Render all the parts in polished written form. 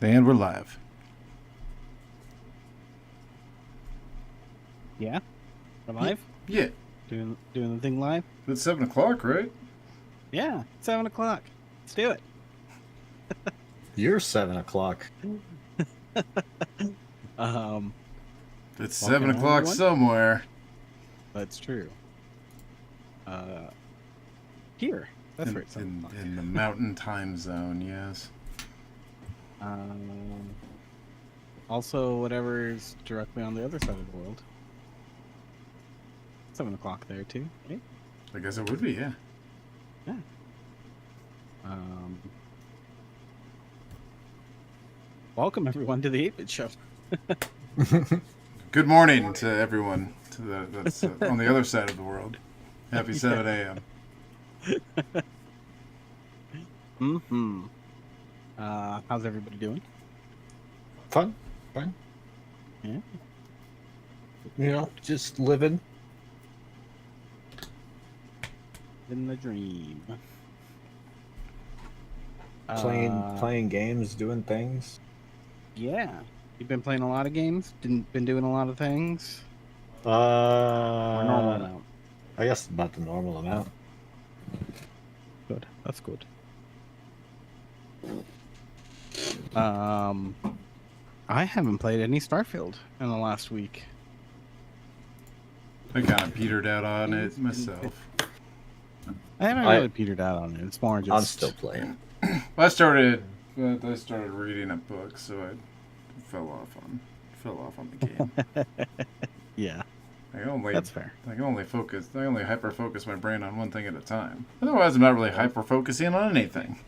And we're live. Yeah, we're live. Yeah. Doing the thing live. It's 7 o'clock, right? Yeah, 7 o'clock. Let's do it. You're 7 o'clock. Um, It's 7 welcome, o'clock everyone. somewhere. That's true. Here. That's right. In the mountain time zone, yes. Also, whatever's directly on the other side of the world. 7 o'clock there too. Right? I guess it would be, yeah. Yeah. Welcome everyone to the 8-Bit Show. Good morning to everyone that's on the other side of the world. Happy 7 a.m. Mm-hmm. How's everybody doing? Fine. Yeah. You know, just living. In the dream. Playing games, doing things. Yeah. You've been playing a lot of games? Been doing a lot of things? Or normal amount? I guess about the normal amount. Good. That's good. I haven't played any Starfield in the last week. I kind of petered out on it myself. I haven't really petered out on it. It's more just... I'm still playing. I started reading a book, so I fell off on the game. Yeah. That's fair. I only hyper focus my brain on one thing at a time. Otherwise, I'm not really hyper focusing on anything.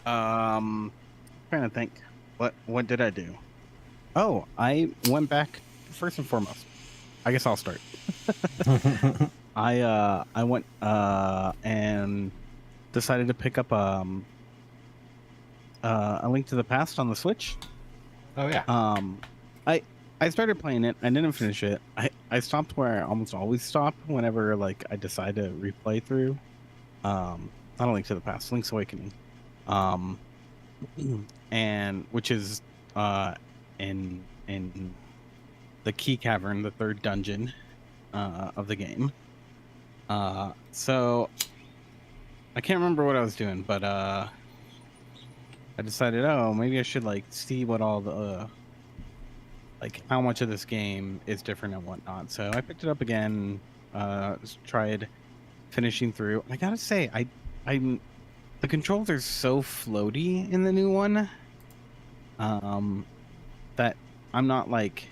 Trying to think. What did I do? Oh, I went back first and foremost. I guess I'll start. I went and decided to pick up A Link to the Past on the Switch. Oh yeah. I started playing it. I didn't finish it. I stopped where I almost always stop whenever like I decide to replay through. Not A Link to the Past, Link's Awakening. And which is in the Key Cavern, the third dungeon of the game. So I can't remember what I was doing, but I decided, maybe I should like see what all the like how much of this game is different and whatnot. So I picked it up again, tried finishing through. I gotta say, I'm the controls are so floaty in the new one, that I'm not like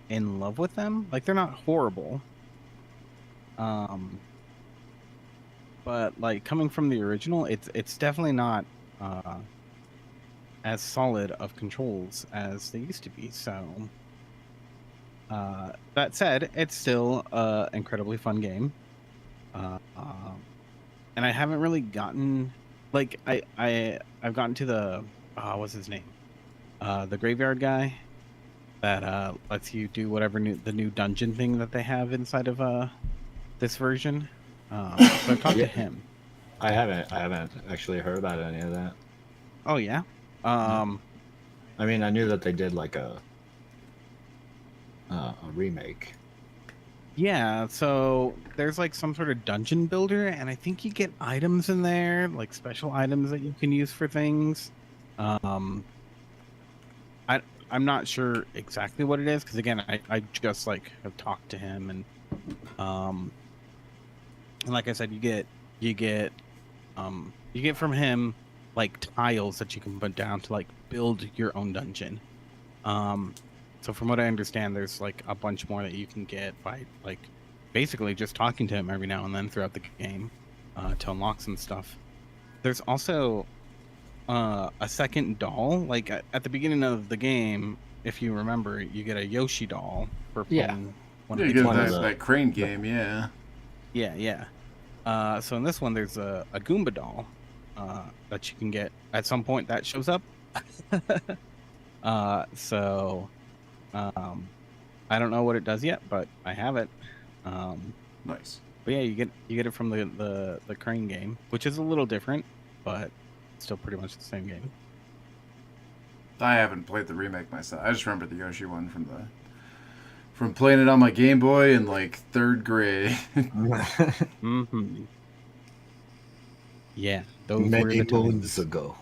in love with them. Like they're not horrible. But like coming from the original, it's definitely not as solid of controls as they used to be. So that said, it's still an incredibly fun game. And I haven't really gotten like I've gotten to the what's his name? The graveyard guy that lets you do whatever the new dungeon thing that they have inside of this version. So I've talked to him. I haven't actually heard about any of that. Oh yeah. I mean, I knew that they did like a remake. Yeah, so there's like some sort of dungeon builder, and I think you get items in there, like special items that you can use for things. I'm not sure exactly what it is because again, I just like have talked to him, and like I said, you get from him like tiles that you can put down to like build your own dungeon. So from what I understand, there's like a bunch more that you can get by like basically just talking to him every now and then throughout the game to unlock some stuff. There's also a second doll. Like at the beginning of the game, if you remember, you get a Yoshi doll for playing you get that crane game, yeah. Yeah. So in this one, there's a Goomba doll that you can get at some point that shows up. I don't know what it does yet, but I have it. Nice. But yeah, you get it from the Crane game, which is a little different, but still pretty much the same game. I haven't played the remake myself. I just remember the Yoshi one from playing it on my Game Boy in like 3rd grade. Mm-hmm. Yeah, those were Many the moons times. ago.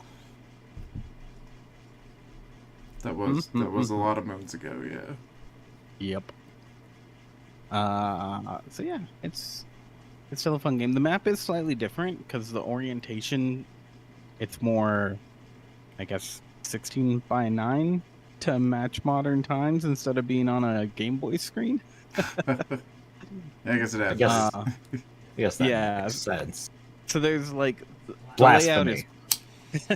That was a lot of moons ago. Yeah. Yep. So yeah, it's still a fun game. The map is slightly different because the orientation, it's more, I guess, 16 by 9 to match modern times instead of being on a Game Boy screen. I guess it I happens. guess, Uh, I guess that yeah. makes sense. So there's like the layout Blasphemy. is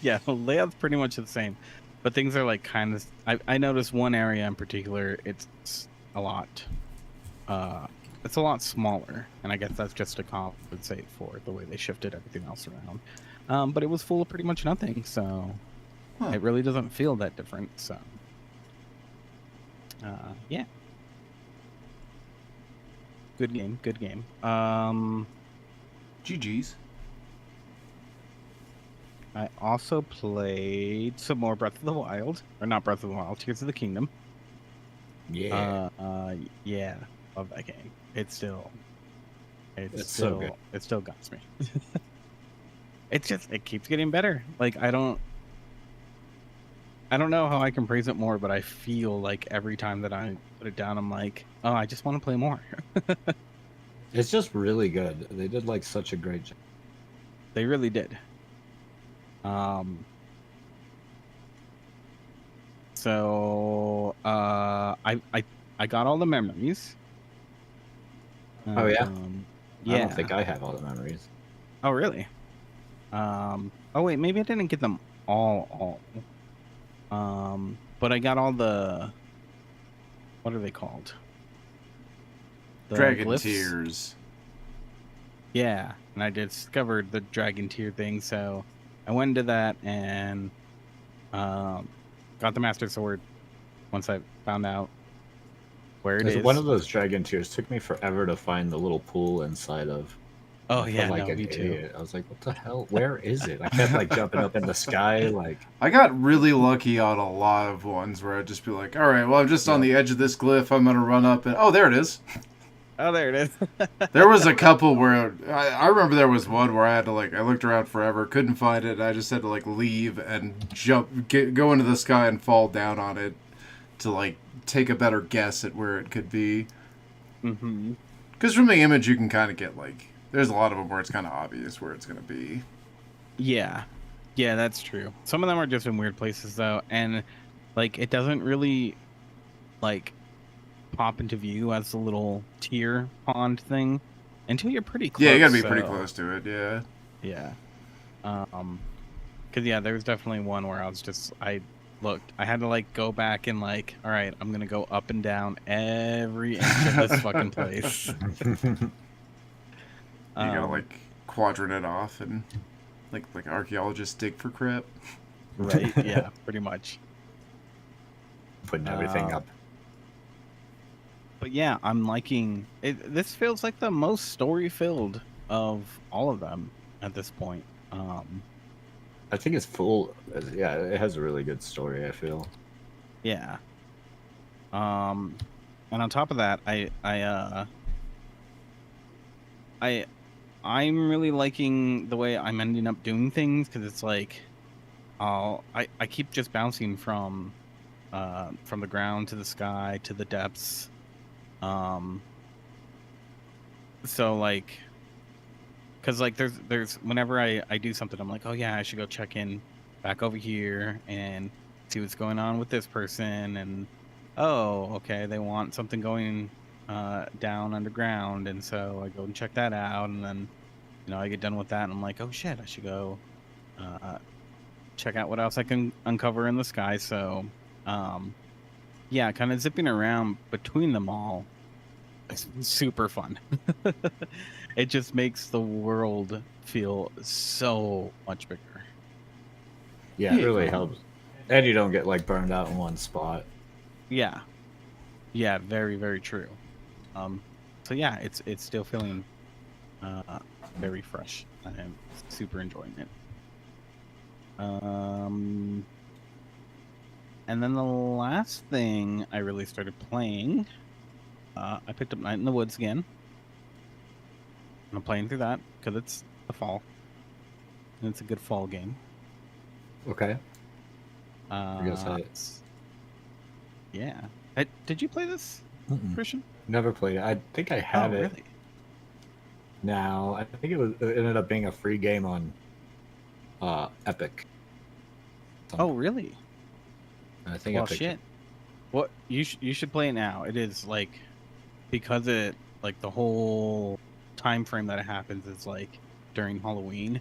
yeah, the layout's pretty much the same, but things are like kind of. I noticed one area in particular. It's a lot. It's a lot smaller, and I guess that's just to compensate for the way they shifted everything else around. But it was full of pretty much nothing, so Huh. it really doesn't feel that different. So, yeah, good game, good game. GG's. I also played some more Breath of the Wild, or not Breath of the Wild, Tears of the Kingdom. Yeah. Yeah, love that game. It's so so good. it still got me. It keeps getting better. Like I don't know how I can praise it more, but I feel like every time that I put it down, I'm like, oh, I just want to play more. It's just really good. They did like such a great job. They really did. So I got all the memories. Oh, yeah? Yeah. I don't think I have all the memories. Oh really? Oh wait, maybe I didn't get them all. But I got all the. What are they called? The Dragon glyphs? Tears. Yeah, and I discovered the Dragon Tear thing, so I went into that and got the Master Sword once I found out where it is. One of those dragon tears took me forever to find the little pool inside of. Oh I felt yeah, like no, an me too. idiot. I was like, what the hell? Where is it? I kept like jumping up in the sky, like. I got really lucky on a lot of ones where I'd just be like, all right, well, I'm just on the edge of this glyph. I'm going to run up and, oh, there it is. Oh, there it is. There was a couple where I remember there was one where I had to I looked around forever, couldn't find it. And I just had to leave and go into the sky and fall down on it to take a better guess at where it could be. Mm-hmm. Because from the image you can kind of get there's a lot of them where it's kind of obvious where it's going to be. Yeah, that's true. Some of them are just in weird places though, and it doesn't really pop into view as a little tier pond thing until you're pretty close. Yeah, you got to be pretty close to it. Yeah. Yeah. Cause there was definitely one where I looked. I had to go back and all right, I'm gonna go up and down every inch of this fucking place. You gotta quadrant it off and like archaeologists dig for crap. Right? Yeah, pretty much. Putting everything up. But yeah, I'm liking it. This feels like the most story filled of all of them at this point. I think it's full. Yeah, it has a really good story, I feel. Yeah. And on top of that, I'm really liking the way I'm ending up doing things because it's I keep just bouncing from the ground to the sky to the depths. So because there's whenever I do something, I'm like, oh yeah, I should go check in back over here and see what's going on with this person, and oh okay, they want something going down underground, and so I go and check that out, and then I get done with that and I'm like, oh shit, I should go check out what else I can uncover in the sky. So yeah, kind of zipping around between them all. It's super fun. It just makes the world feel so much bigger. Yeah, it really helps. And you don't get burned out in one spot. Yeah, very very true. So yeah, it's still feeling Very fresh. I am super enjoying it. And then the last thing I really started playing, I picked up Night in the Woods again. And I'm playing through that because it's the fall. And it's a good fall game. Okay. I guess yeah. Did you play this, Christian? Never played it. I think I have it. Really? Now, I think it ended up being a free game on Epic. Oh, really? I think Well, Epic. shit. What you should play it now. It is like because it like the whole time frame that it happens is like during Halloween.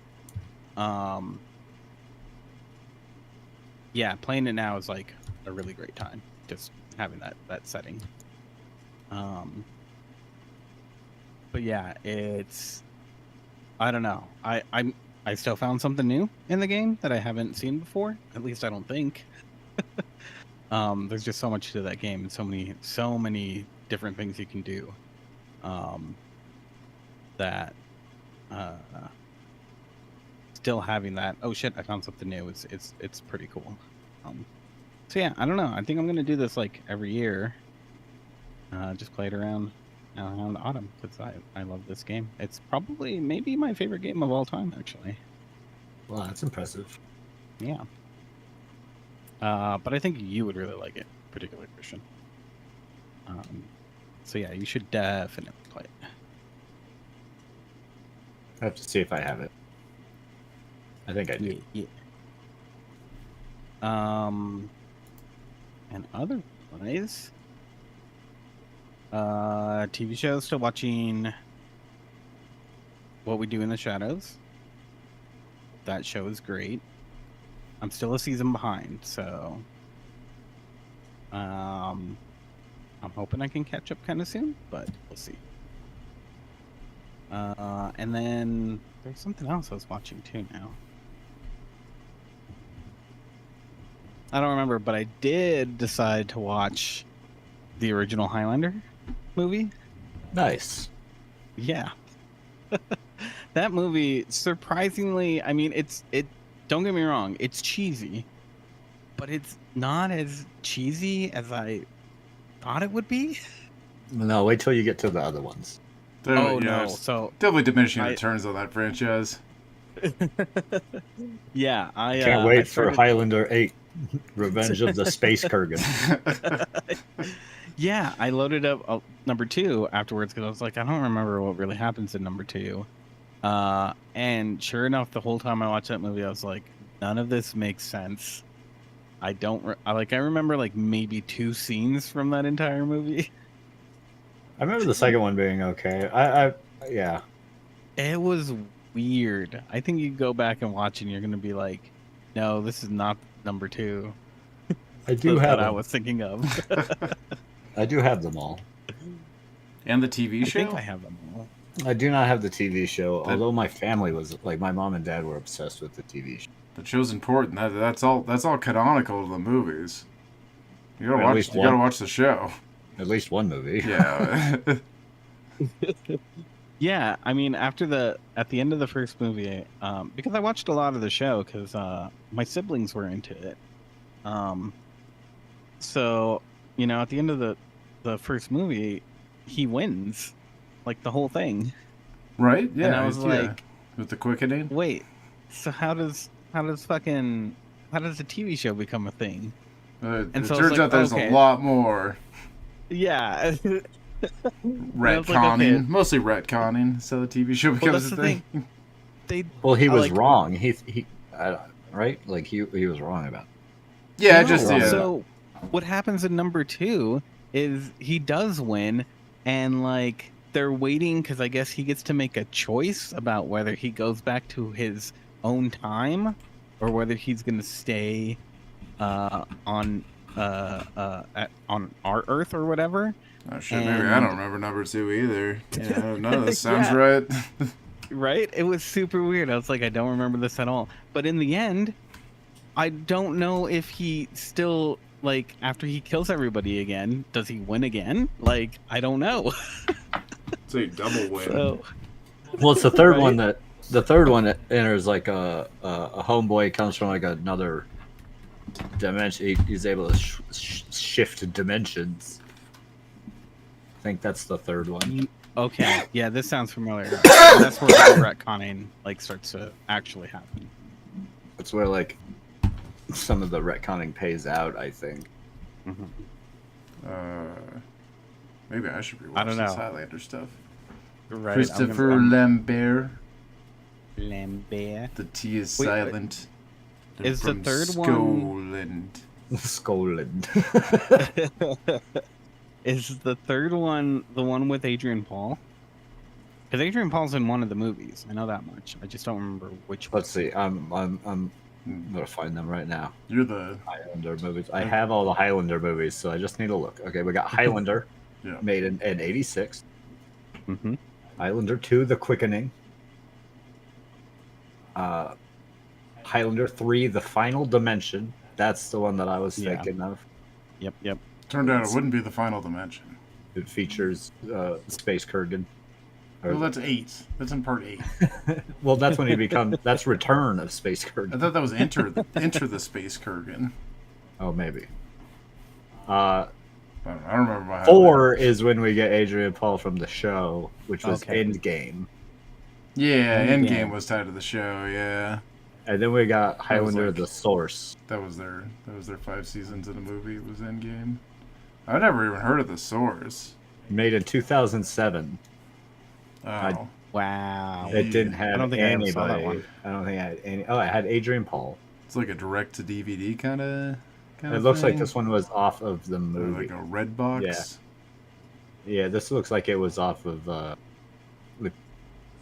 Yeah, playing it now is like a really great time. Just having that setting. But yeah, it's I don't know. I still found something new in the game that I haven't seen before. At least I don't think. There's just so much to that game and so many different things you can do. That still having that, oh shit, I found something new. It's pretty cool. So yeah, I don't know. I think I'm gonna do this like every year. Just play it around autumn because I love this game. It's probably maybe my favorite game of all time, actually. Wow, that's impressive. Yeah. But I think you would really like it, particularly Christian. So yeah, you should definitely play it. I have to see if I have it. I think I do. Yeah. And otherwise, TV shows. Still watching What We Do in the Shadows. That show is great. I'm still a season behind, so I'm hoping I can catch up kind of soon, but we'll see. And then there's something else I was watching too now. I don't remember, but I did decide to watch the original Highlander movie. Nice. Yeah. That movie, surprisingly, I mean, it don't get me wrong, it's cheesy, but it's not as cheesy as I thought it would be. No, wait till you get to the other ones. No, so definitely diminishing returns on that franchise. yeah, I can't wait for Highlander 8, Revenge of the Space Kurgan. Yeah, I loaded up number 2 afterwards because I was like, I don't remember what really happens in number 2. And sure enough, the whole time I watched that movie, I was like, none of this makes sense. I remember like maybe 2 scenes from that entire movie. I remember the second one being okay. Yeah. It was weird. I think you go back and watch and you're gonna be like, no, this is not number 2. I do have what I was thinking of. I do have them all. And the TV show? I think I have them all. I do not have the TV show, although my family was like, my mom and dad were obsessed with the TV show. The show's important. That's all canonical to the movies. You gotta watch the show. At least one movie. Yeah. Yeah, I mean, at the end of the first movie, because I watched a lot of the show because my siblings were into it. So, you know, at the end of the first movie, he wins, like the whole thing. Right? Yeah. And I was like, with the quickening. Wait, so how does the TV show become a thing? It turns out there's a lot more. Yeah. Retconning, mostly retconning, so the TV show becomes a thing. He was wrong. He right? Like he was wrong about it. Yeah, So what happens in number 2 is he does win, and like they're waiting because I guess he gets to make a choice about whether he goes back to his own time or whether he's gonna stay on our Earth or whatever. Oh shit, maybe I don't remember number 2 either. Yeah, none of this sounds right. Right? It was super weird. I was like, I don't remember this at all. But in the end, I don't know if he still, like, after he kills everybody again, does he win again? Like, I don't know. So you double win. Well, it's the third Right? one that enters like a homeboy comes from like another dimension. He's able to shift dimensions. I think that's the third one. Okay, yeah, this sounds familiar. And that's where the retconning like starts to actually happen. That's where like some of the retconning pays out. I think. Maybe I should rewatch I don't this know. Highlander stuff. Right. Christopher Lambert. Lambert. The T is Wait, silent. They're is the from third Scotland. Scotland. Is the third one the one with Adrian Paul? Because Adrian Paul's in one of the movies. I know that much. I just don't remember which one. Let's see. I'm gonna find them right now. You're the Highlander movies. I have all the Highlander movies, so I just need to look. Okay, we got Highlander, yeah. made in '86. Mm-hmm. Highlander 2, The Quickening. Highlander 3, The Final Dimension. That's the one that I was Yeah. thinking of. Yep. Turned out it wouldn't be the final dimension. It features Space Kurgan. Or- Well, that's 8. That's in part 8. well, that's when he becomes. That's Return of Space I Kurgan. thought that was Enter the Space Kurgan. Oh, maybe. I don't remember my 4 is when we get Adrian Paul from the show, which was Okay. Endgame. Yeah, Endgame. Endgame was tied to the show. Yeah, And then we got Highlander like- The Source. that was their 5 seasons in a movie. It was Endgame. I never even heard of the Source. Made in 2007. Oh, Wow. It didn't have I don't think I ever saw that anybody. one. I don't think I had any. Oh, it had Adrian Paul. it's like a direct to DVD kind of. It looks like this one was off of the movie. like a red box. Yeah, this looks like it was off of.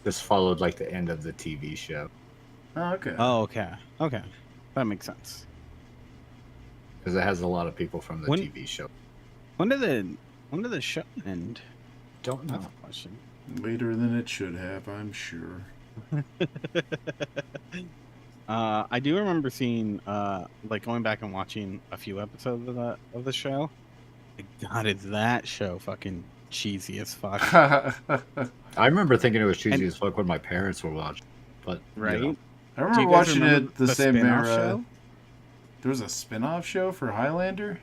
This followed like the end of the TV show Oh, okay. Oh, okay. Okay. That makes sense. because it has a lot of people from the When- TV show. When did the show end? Don't That's know. a question. Later than it should have, I'm sure. I do remember seeing, like going back and watching a few episodes of the show. God, is that show fucking cheesy as fuck, I remember thinking it was cheesy And- as fuck when my parents were watching, but right? You know, I Do remember you guys watching remember it the same spin-off era. show? There was a spin-off show for Highlander.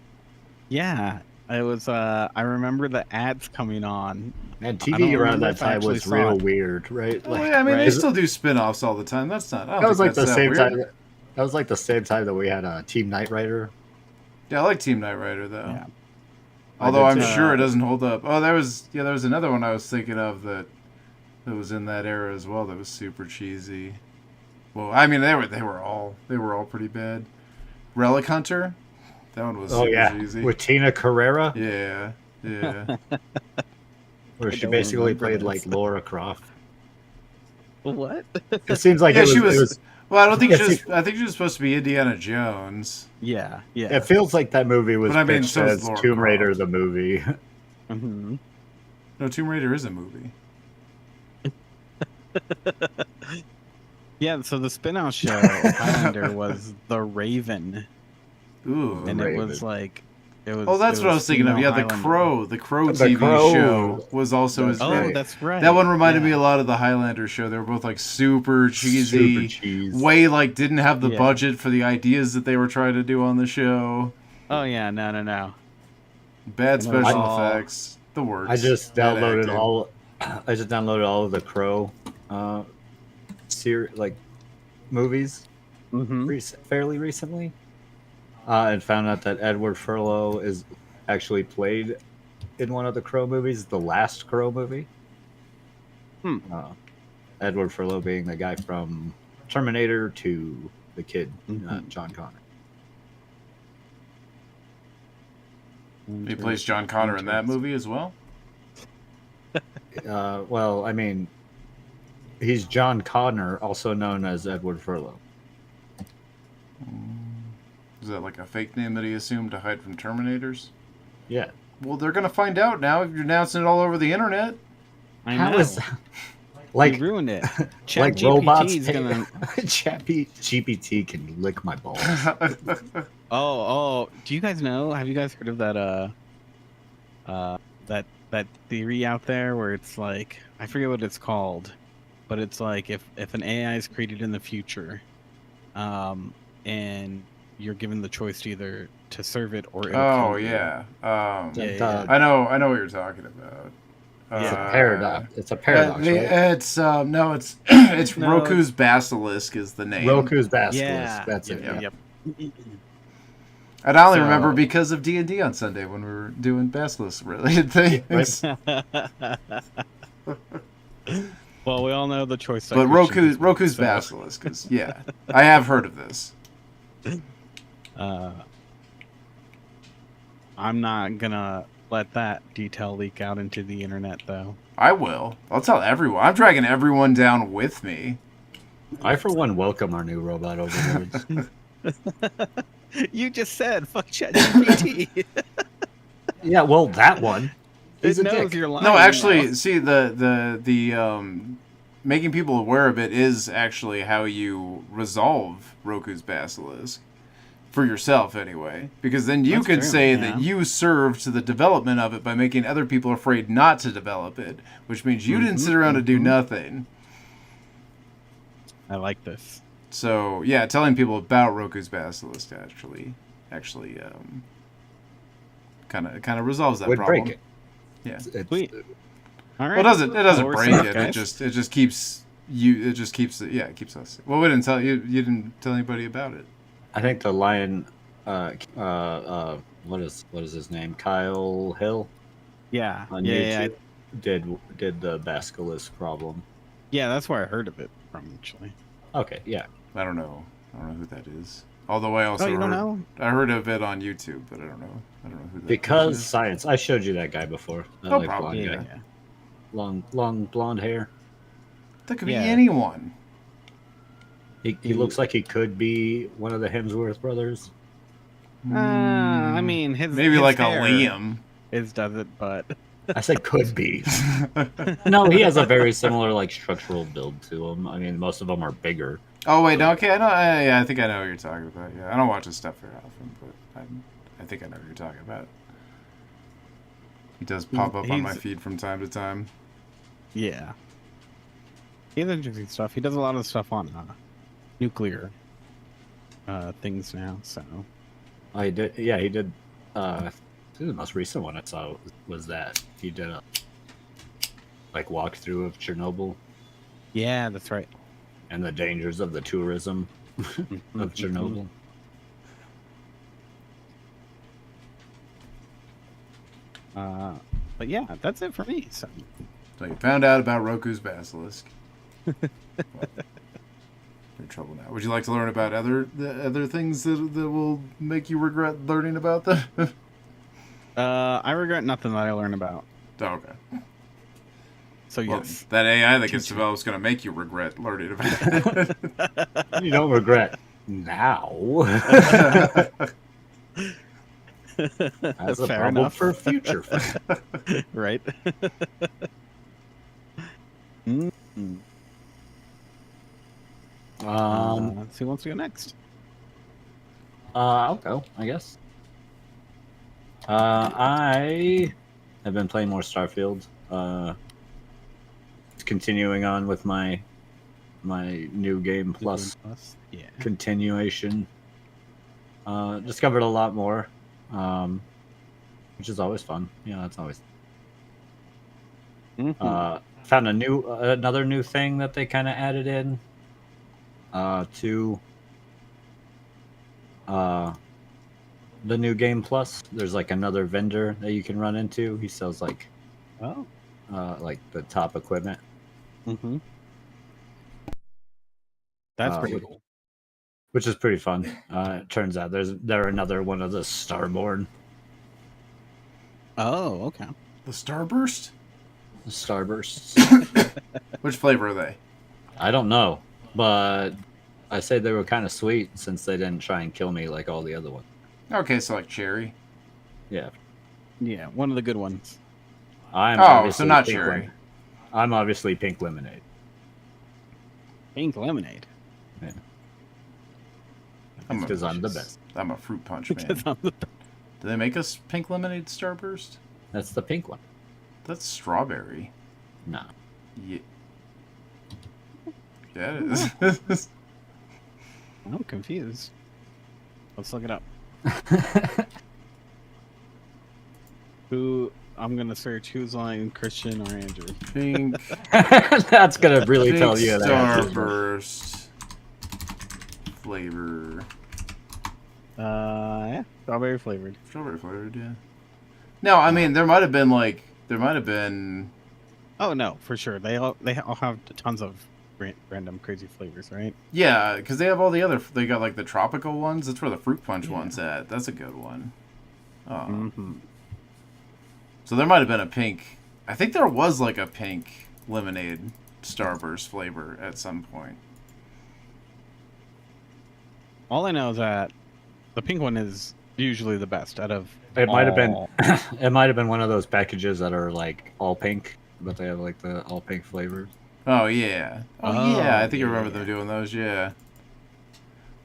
Yeah, it was. I remember the ads coming on. and I don't TV around remember that if I time actually was saw real it. weird, right? Well, Like, yeah, I mean, they right. still do spin-offs all the time. That's not. I don't that was think like the that's that same weird. time. That was like the same time that we had Team Knight Rider. Yeah, I like Team Knight Rider though. Yeah. Although I I'm did too. sure it doesn't hold up. Oh, there was another one I was thinking of that was in that era as well. That was super cheesy. Well, I mean, they were all pretty bad. Relic Hunter, that one was Oh super yeah, cheesy. with Tina Carrera, Yeah. where I she don't basically remember played this. like Laura Croft. What? It seems like Yeah, it she was. was- It was. Well, I don't think Yeah, she was. see- I think she was supposed to be Indiana Jones. Yeah. Yeah. It feels like that movie was But I mean, pitched so is as Laura Tomb Raider Croft. the movie. Mhm. No, Tomb Raider is a movie. Yeah. So the spin-off show of Highlander was The Raven, Ooh. and Raven. it was like. It was, Oh, that's it what I was thinking of. female Yeah, the Highlander. Crow. The Crow The TV Crow. show was also That's as Oh, right. that's right. That one reminded me Yeah. a lot of the Highlander show. They were both like super cheesy, Super cheese. way like didn't have the Yeah. budget for the ideas that they were trying to do on the show. Oh yeah, no. Bad And it was special all- effects. The worst. I just Bad downloaded acting. all. I just downloaded all of the Crow, like movies Mm-hmm. fairly recently, and found out that Edward Furlow is actually played in one of the Crow movies, the last Crow movie. Hmm. Edward Furlow being the guy from Terminator to the kid, Mhm. John Connor. He plays John Connor in that movie as well. Well, I mean, he's John Connor, also known as Edward Furlow. Is that like a fake name that he assumed to hide from Terminators? Yeah. Well, they're gonna find out now if you're announcing it all over the internet. I How know. is like you ruined it. like ChatGPT robots? is gonna. GPT can lick my balls. Oh, do you guys know? Have you guys heard of that? That theory out there where it's like I forget what it's called, but it's like if an AI is created in the future, and you're given the choice to either to serve it or it'll Oh kill you. yeah. Yeah. I know what you're talking about. It's a Yeah. paradox. It's a paradox, right? It's no, it's No. Roku's Basilisk is the name. Roku's Basilisk. Yeah, That's yep, it. Yep. And I only So- remember because of D&D on Sunday when we were doing Basilisk related things. Well, we all know the choice. But that Christian just made, Roku's so, Basilisk is I have heard of this. I'm not gonna let that detail leak out into the internet, though. I will. I'll tell everyone. I'm dragging everyone down with me. I, for one, welcome our new robot overlords. You just said fuck ChatGPT. Yeah, well, that one. He's It a knows dick. you're lying. No, actually, now. see the making people aware of it is actually how you resolve Roku's Basilisk for yourself anyway, because then you That's can true, say yeah. that you served to the development of it by making other people afraid not to develop it, which means you didn't sit around and do nothing. I like this. So yeah, telling people about Roku's Basilisk actually kind of resolves that Would problem. break it. Yeah. It's- Sweet. All right. Well, it doesn't Well, we're break safe, it. guys. It just keeps you. It just keeps it. Yeah, it keeps us. Well, we didn't tell you. You didn't tell anybody about it. I think the lion. What is his name? Kyle Hill Yeah. on Yeah. YouTube did the Basilisk problem. Yeah. That's where I heard of it from, actually. Okay, yeah. I don't know who that is. Although I also Oh, you don't heard, know? I heard of it on YouTube, but I don't know who that Because person is. science. I showed you that guy before. That, No like, problem. blonde Yeah. guy. Long blonde hair. That could Yeah. be anyone. He looks like he could be one of the Hemsworth brothers. I mean, his Maybe his like a hair Liam. does it, but I said could be. No, he has a very similar like structural build to him. I mean, most of them are bigger. Oh wait, no, okay, I know. Yeah, I think I know what you're talking about. Yeah, I don't watch his stuff very often, but I think I know what you're talking about. He does pop up on my He's- feed from time to time. yeah. He has interesting stuff. He does a lot of stuff on nuclear things now. So I did. Yeah, he did. I think the most recent one I saw was that he did a like walkthrough of Chernobyl yeah, that's right. and the dangers of the tourism of Chernobyl. But yeah, that's it for me. So So you found out about Roku's Basilisk. Well, you're in trouble now. Would you like to learn about other things that will make you regret learning about them? I regret nothing that I learned about. Oh, okay. So Well, yes, that AI that gets developed is going to make you regret learning about it. You don't regret now. As a Fair problem enough. for future. right. Let's see who wants to go next. I'll go, I guess. I have been playing more Starfield. Continuing on with my new game plus Yeah. continuation. Discovered a lot more, which is always fun. Yeah, that's always. Found another new thing that they kind of added in to the new game plus. There's like another vendor that you can run into. He sells like Oh. like the top equipment. Mm-hmm. That's Uh, pretty cool. Which is pretty fun. It turns out they're another one of the Starborn. Oh, okay. The Starburst? Starbursts. Which flavor are they? I don't know, but I say they were kind of sweet since they didn't try and kill me like all the other ones. Okay, so like cherry. Yeah. Yeah, one of the good ones. I'm Oh, so obviously not pink cherry. I'm obviously pink lemonade. Pink lemonade. Because I'm the best. I'm a fruit punch man. Because I'm the Do they make us pink lemonade Starburst? That's the pink one. That's strawberry. No. Yeah. Yeah, it is. I'm confused. Let's look it up. Who I'm gonna search who's on Christian or Andrew. Pink, That's gonna really pink tell you that. Starburst flavor. Yeah, strawberry flavored. Strawberry flavored, yeah. No, I mean there might have been. Oh no, for sure. They all have tons of random crazy flavors, right? Yeah, because they have all the other. They got like the tropical ones. That's where the fruit punch Yeah. one's at. That's a good one. Oh, Mm-hmm. so there might have been a pink. I think there was like a pink lemonade Starburst flavor at some point. All I know is that the pink one is usually the best out of. It might have been. all. It might have been one of those packages that are like all pink, but they have like the all pink flavors. Oh yeah. Oh, Oh, yeah. I think I remember yeah. them doing those. Yeah.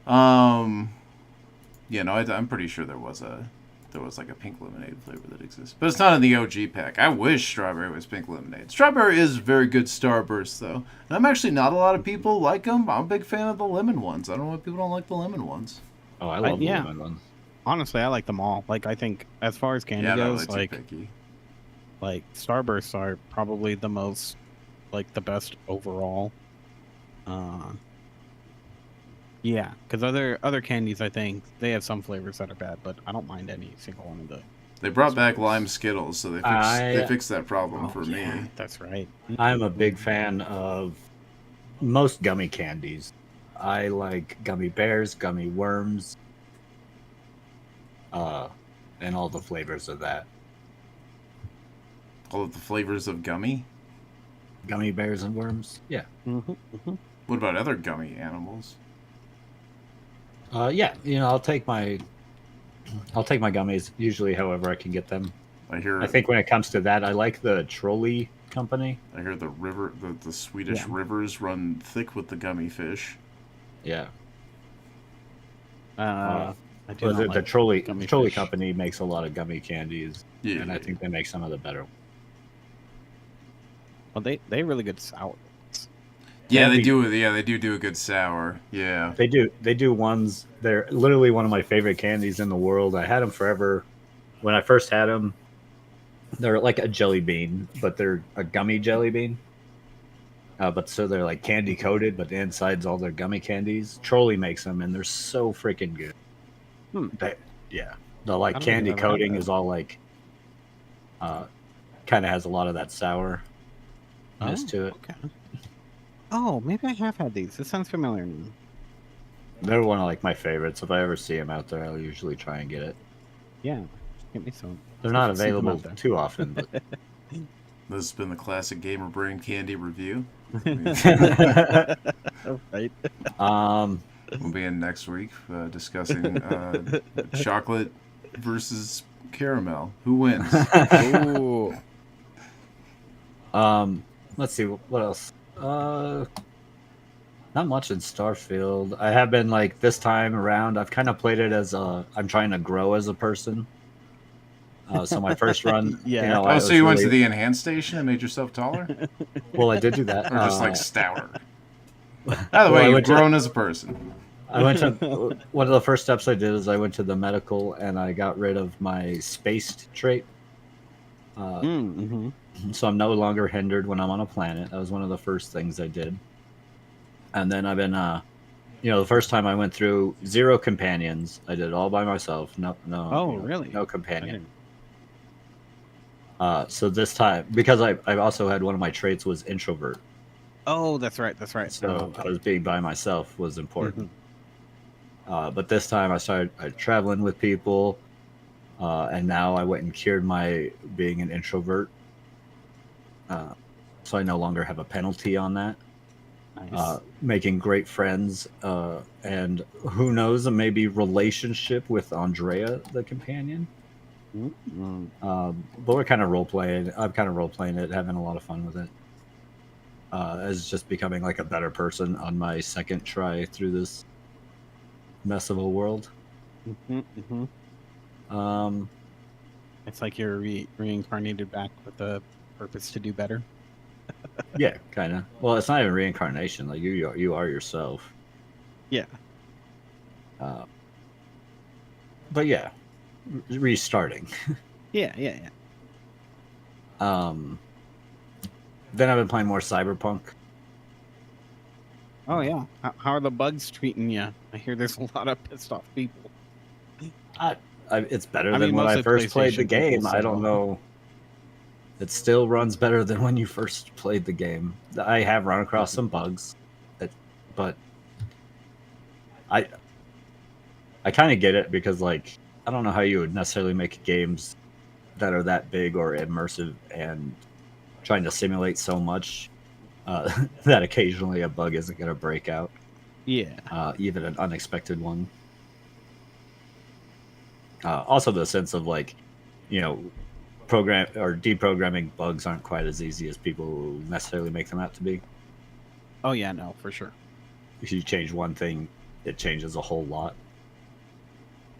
Yeah. No, I'm pretty sure there was like a pink lemonade flavor that exists, but it's not in the OG pack. I wish strawberry was pink lemonade. Strawberry is very good Starburst though, and I'm actually not a lot of people like them. I'm a big fan of the lemon ones. I don't know why people don't like the lemon ones. Oh, I love yeah. the lemon ones. Honestly, I like them all. Like I think as far as candy Yeah, I'm not goes, really too picky. like Starbursts are probably the most, like the best overall. Yeah, because other candies, I think they have some flavors that are bad, but I don't mind any single one of the. They brought back lime Skittles, so they fixed that problem for me. That's right. I'm a big fan of most gummy candies. I like gummy bears, gummy worms, and all the flavors of that. All of the flavors of gummy. Gummy bears and worms. Yeah. Mm-hmm, mm-hmm. What about other gummy animals? Yeah. I'll take my gummies usually however I can get them. I think when it comes to that, I like the Trolley company. I hear the Swedish rivers run thick with the gummy fish. Yeah. I do Well, not the like Trolley gummy Trolley fish. company makes a lot of gummy candies, Yeah, and I think they make some of the better. Well, they really good sour. Yeah, they Candy- do. Yeah, they do a good sour. Yeah. They do ones. They're literally one of my favorite candies in the world. I had them forever. When I first had them, they're like a jelly bean, but they're a gummy jelly bean. But so they're like candy coated, but the inside's all their gummy candies. Trolley makes them, and they're so freaking good. Yeah, the like I don't think candy I've ever had coating that. is all like, kind of has a lot of that sourness to it. Okay. Oh, maybe I have had these. This sounds familiar. They're one of like my favorites. If I ever see them out there, I'll usually try and get it. Yeah, get me some. They're not Let's see them available out there. too often, but This has been the classic Gamer Brain candy review. Right. We'll be in next week discussing chocolate versus caramel. Who wins? Ooh. Let's see what else. Not much in Starfield. I have been like this time around. I've kind of played it as I'm trying to grow as a person. So my first run, Yeah. Oh, so you went to the enhanced station and made yourself taller, Well, I did do that. or just like stouter? Either Well, way, I you've went to- grown as a person. I went to one of the first steps I did is I went to the medical and I got rid of my spaced trait. Mm-hmm. So I'm no longer hindered when I'm on a planet. That was one of the first things I did. And then I've been, the first time I went through 0 companions. I did it all by myself. No. Oh, really? No companion. So this time, because I also had one of my traits was introvert. Oh, that's right. That's right. So I was being by myself was important. Mhm. But this time I started traveling with people, and now I went and cured my being an introvert. So I no longer have a penalty on that. Nice. Making great friends, and who knows, a maybe relationship with Andrea, the companion. Mm. But we're kind of role playing. I'm kind of role playing it, having a lot of fun with it. As just becoming like a better person on my second try through this mess of a world. Mm-hmm. It's like you're reincarnated back with a purpose to do better. Yeah, kind of. Well, it's not even reincarnation. Like you are yourself. Yeah. Uh, but yeah, restarting. Yeah, yeah, yeah. Um, then I've been playing more Cyberpunk. Oh yeah. How are the bugs treating you? I hear there's a lot of pissed off people. I, it's better I than mean, when I mostly first played the PlayStation people, game. I don't so- know. It still runs better than when you first played the game. I have run across some bugs, but I I kind of get it because like I don't know how you would necessarily make games that are that big or immersive and trying to simulate so much that occasionally a bug isn't going to break out, Yeah. even an unexpected one. Also, the sense of like, you know, program or deprogramming bugs aren't quite as easy as people necessarily make them out to be. Oh yeah, no, for sure. If you change one thing, it changes a whole lot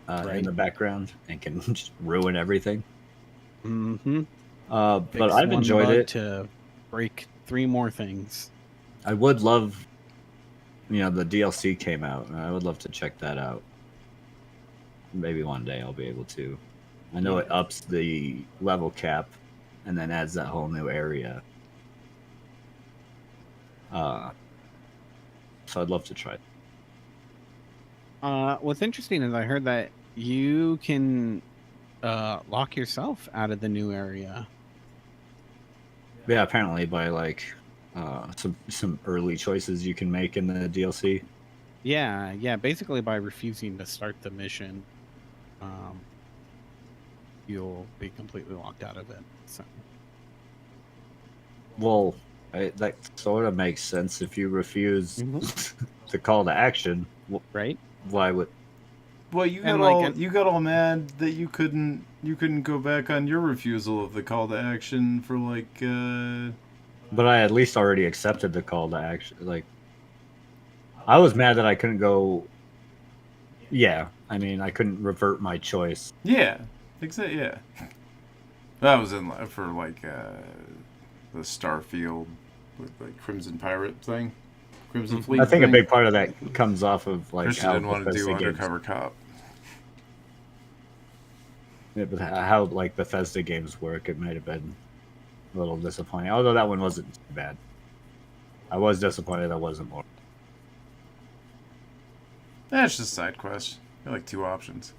in Right. the background and can just ruin everything. Mm-hmm. But I've enjoyed it. to break 3 more things. I would love, the DLC came out, and I would love to check that out. Maybe one day I'll be able to. I know it ups the level cap, and then adds that whole new area. So I'd love to try. What's interesting is I heard that you can lock yourself out of the new area. Yeah, apparently by like some early choices you can make in the DLC. Yeah, basically by refusing to start the mission, you'll be completely locked out of it. So Well, that sort of makes sense if you refuse the call to action. right? Why would? Well, you got And, like, you got all mad that you couldn't go back on your refusal of the call to action for like. But I at least already accepted the call to action. Like, I was mad that I couldn't go. Yeah, I mean, I couldn't revert my choice. Yeah, exactly. Yeah, that was in for like the Starfield with like Crimson Pirate thing, Crimson Fleet. I think thing. a big part of that comes off of like Christian how didn't want to do Bethesda games- undercover cop. Yeah, but how like Bethesda games work, it might have been a little disappointing. Although that one wasn't too bad. I was disappointed that wasn't more. That's just side quest. You got like 2 options.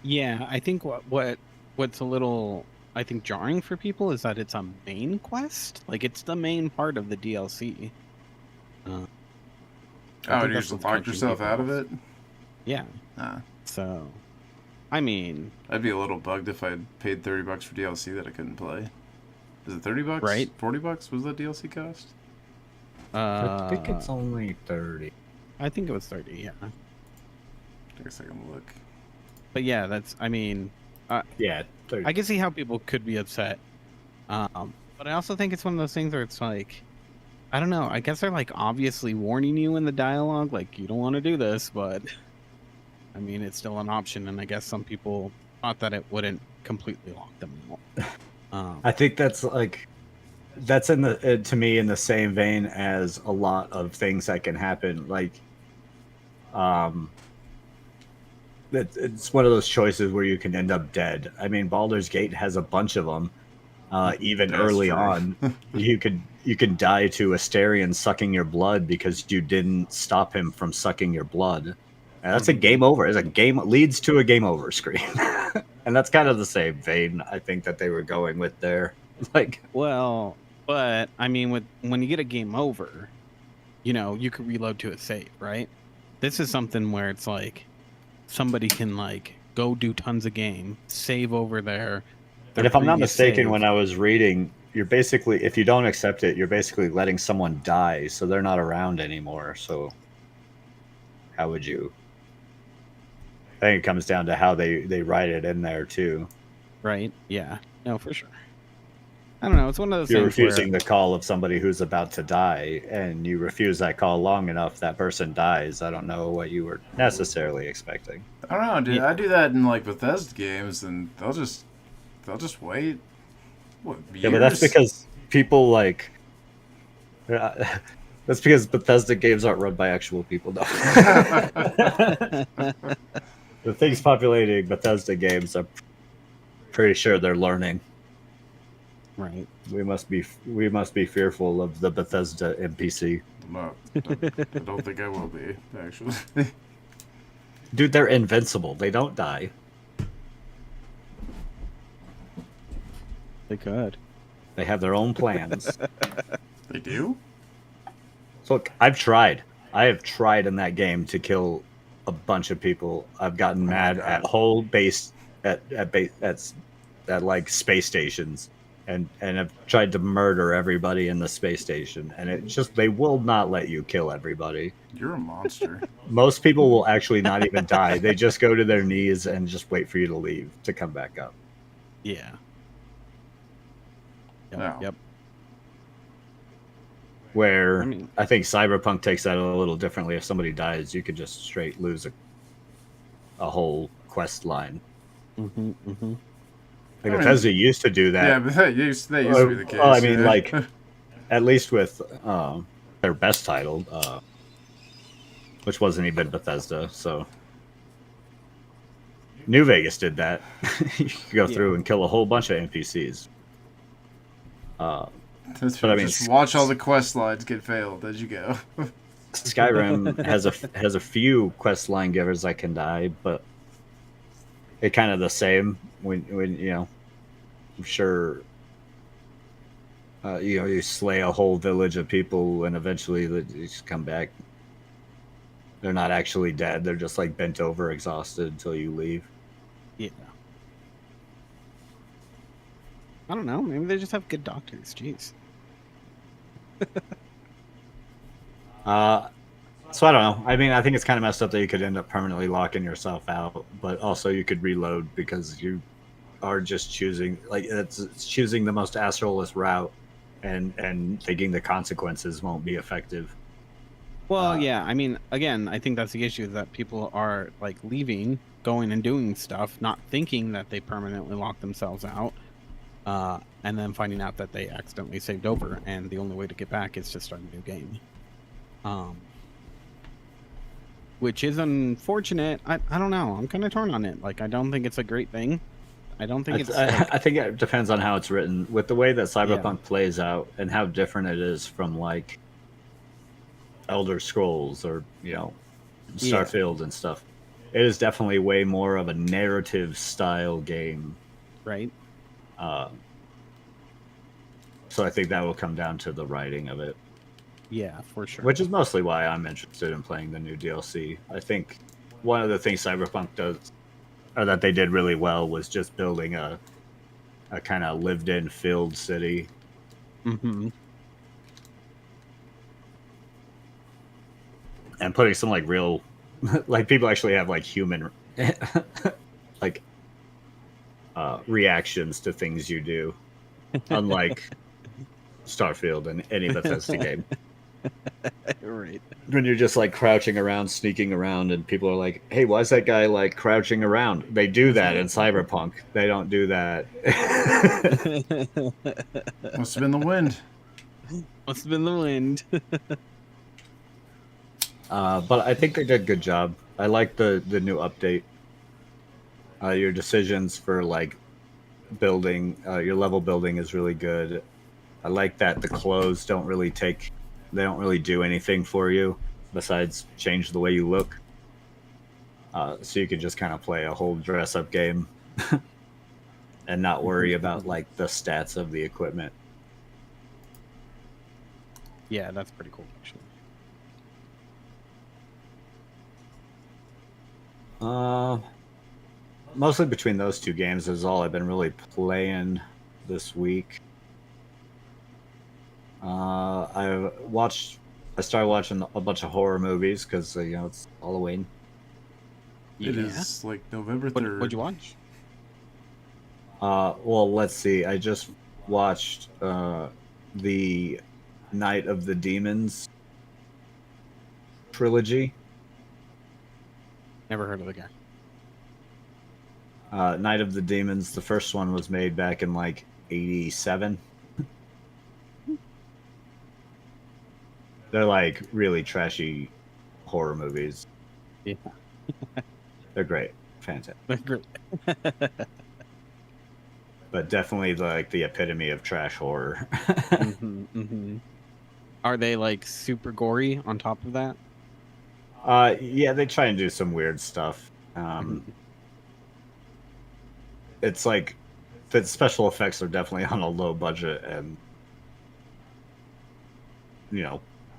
Yeah, I think what's a little jarring for people is that it's a main quest. Like it's the main part of the DLC. I Oh, think you that's just what's locked catching yourself people out of off. it? Yeah. Nah. So, I mean, I'd be a little bugged if I'd paid $30 for DLC that I couldn't play. Is it $30? Right. $40? What does that DLC cost? I think it's only 30. I think it was 30. Yeah. Take a second look. But yeah, that's. I mean, Yeah, 30. I can see how people could be upset. But I also think it's one of those things where it's like, I don't know. I guess they're like obviously warning you in the dialogue, like you don't want to do this, but I mean, it's still an option. And I guess some people thought that it wouldn't completely lock them out. I think that's in the to me in the same vein as a lot of things that can happen. Like, it's one of those choices where you can end up dead. I mean, Baldur's Gate has a bunch of them. Even That's early true. on, you could die to Asterion sucking your blood because you didn't stop him from sucking your blood. And that's a game over. It's a game leads to a game over screen, and that's kind of the same vein I think that they were going with there. Like, Well, but I mean, when you get a game over, you could reload to a save, right? This is something where it's like somebody can like go do tons of game, save over there. and if I'm not mistaken, when I was reading, you're basically, if you don't accept it, you're basically letting someone die, so they're not around anymore. So how would you? I think it comes down to how they write it in there too. Right? Yeah. No, for sure. I don't know. It's one of those You're things where, refusing the call of somebody who's about to die, and you refuse that call long enough, that person dies. I don't know what you were necessarily expecting. I don't know, dude. Yeah. I do that in like Bethesda games, and they'll just wait. What, Yeah, but that's years? because people like That's because Bethesda games aren't run by actual people. No. The things populating Bethesda games, I'm pretty sure they're learning. Right. We must be fearful of the Bethesda NPC. No, I don't think I will be, actually. Dude, they're invincible. They don't die. They could. They have their own plans. They do? So look, I've tried. I have tried in that game to kill a bunch of people. I've gotten mad God. at whole base at like space stations, and I've tried to murder everybody in the space station, and it just they will not let you kill everybody. You're a monster. Most people will actually not even die. They just go to their knees and just wait for you to leave to come back up. Yeah. Yep. No. Yep. Where I mean- I think Cyberpunk takes that a little differently. If somebody dies, you could just straight lose a whole quest line. Mm-hmm, mm-hmm. Like I mean- Bethesda used to do that. Yeah, but that used to be the case. Well, I mean, yeah. like, at least with their best title, which wasn't even Bethesda. So New Vegas did that. You could go through and kill a whole bunch of NPCs. That's but I mean, just watch all the quest lines get failed as you go. Skyrim has a few quest line givers that can die, but it kind of the same when you know. I'm sure. You slay a whole village of people, and eventually they just come back. They're not actually dead; they're just like bent over, exhausted until you leave. Yeah. I don't know. Maybe they just have good doctors. Jeez. So I don't know. I mean, I think it's kind of messed up that you could end up permanently locking yourself out, but also you could reload because you are just choosing it's choosing the most asshole-less route and thinking the consequences won't be effective. Well, yeah. I mean, again, I think that's the issue that people are like leaving, going and doing stuff, not thinking that they permanently lock themselves out, and then finding out that they accidentally saved over, and the only way to get back is to start a new game. Which is unfortunate. I don't know. I'm kind of torn on it. Like, I don't think it's a great thing. I don't think it's. I think it depends on how it's written. With the way that Cyberpunk plays out and how different it is from like Elder Scrolls or Starfield and stuff, it is definitely way more of a narrative style game. Right. So I think that will come down to the writing of it. Yeah, for sure. Which is mostly why I'm interested in playing the new DLC. I think one of the things Cyberpunk does, or that they did really well, was just building a kind of lived-in, filled city. Mm-hmm. And putting some like real, like people actually have like human, like reactions to things you do, unlike Starfield and any Bethesda game. Right. When you're just like crouching around, sneaking around, and people are like, "Hey, why is that guy like crouching around?" They do that in Cyberpunk. They don't do that. Must have been the wind. Must have been the wind. But I think they did a good job. I like the new update. Your decisions for like building, your level building is really good. I like that the clothes don't really do anything for you besides change the way you look. So you can just kind of play a whole dress up game and not worry about like the stats of the equipment. Yeah, that's pretty cool, actually. Mostly between those two games is all I've been really playing this week. I started watching a bunch of horror movies because it's Halloween. It is like November 3rd. What'd you watch? Well, let's see. I just watched the Night of the Demons trilogy. Never heard of the guy. Night of the Demons. The first one was made back in like '87. They're like really trashy horror movies. Yeah. They're great, fantastic, They're great. but definitely like the epitome of trash horror. Are they like super gory on top of that? Yeah, they try and do some weird stuff. It's like the special effects are definitely on a low budget and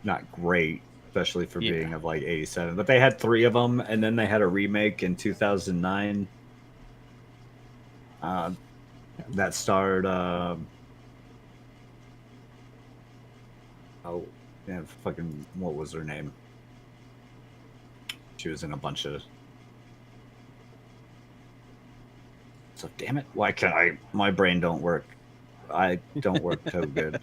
not great, especially for being of like 87. But they had 3 of them, and then they had a remake in 2009 that starred fucking what was her name? She was in a bunch of. So damn it! Why can't I? My brain don't work. I don't work so good.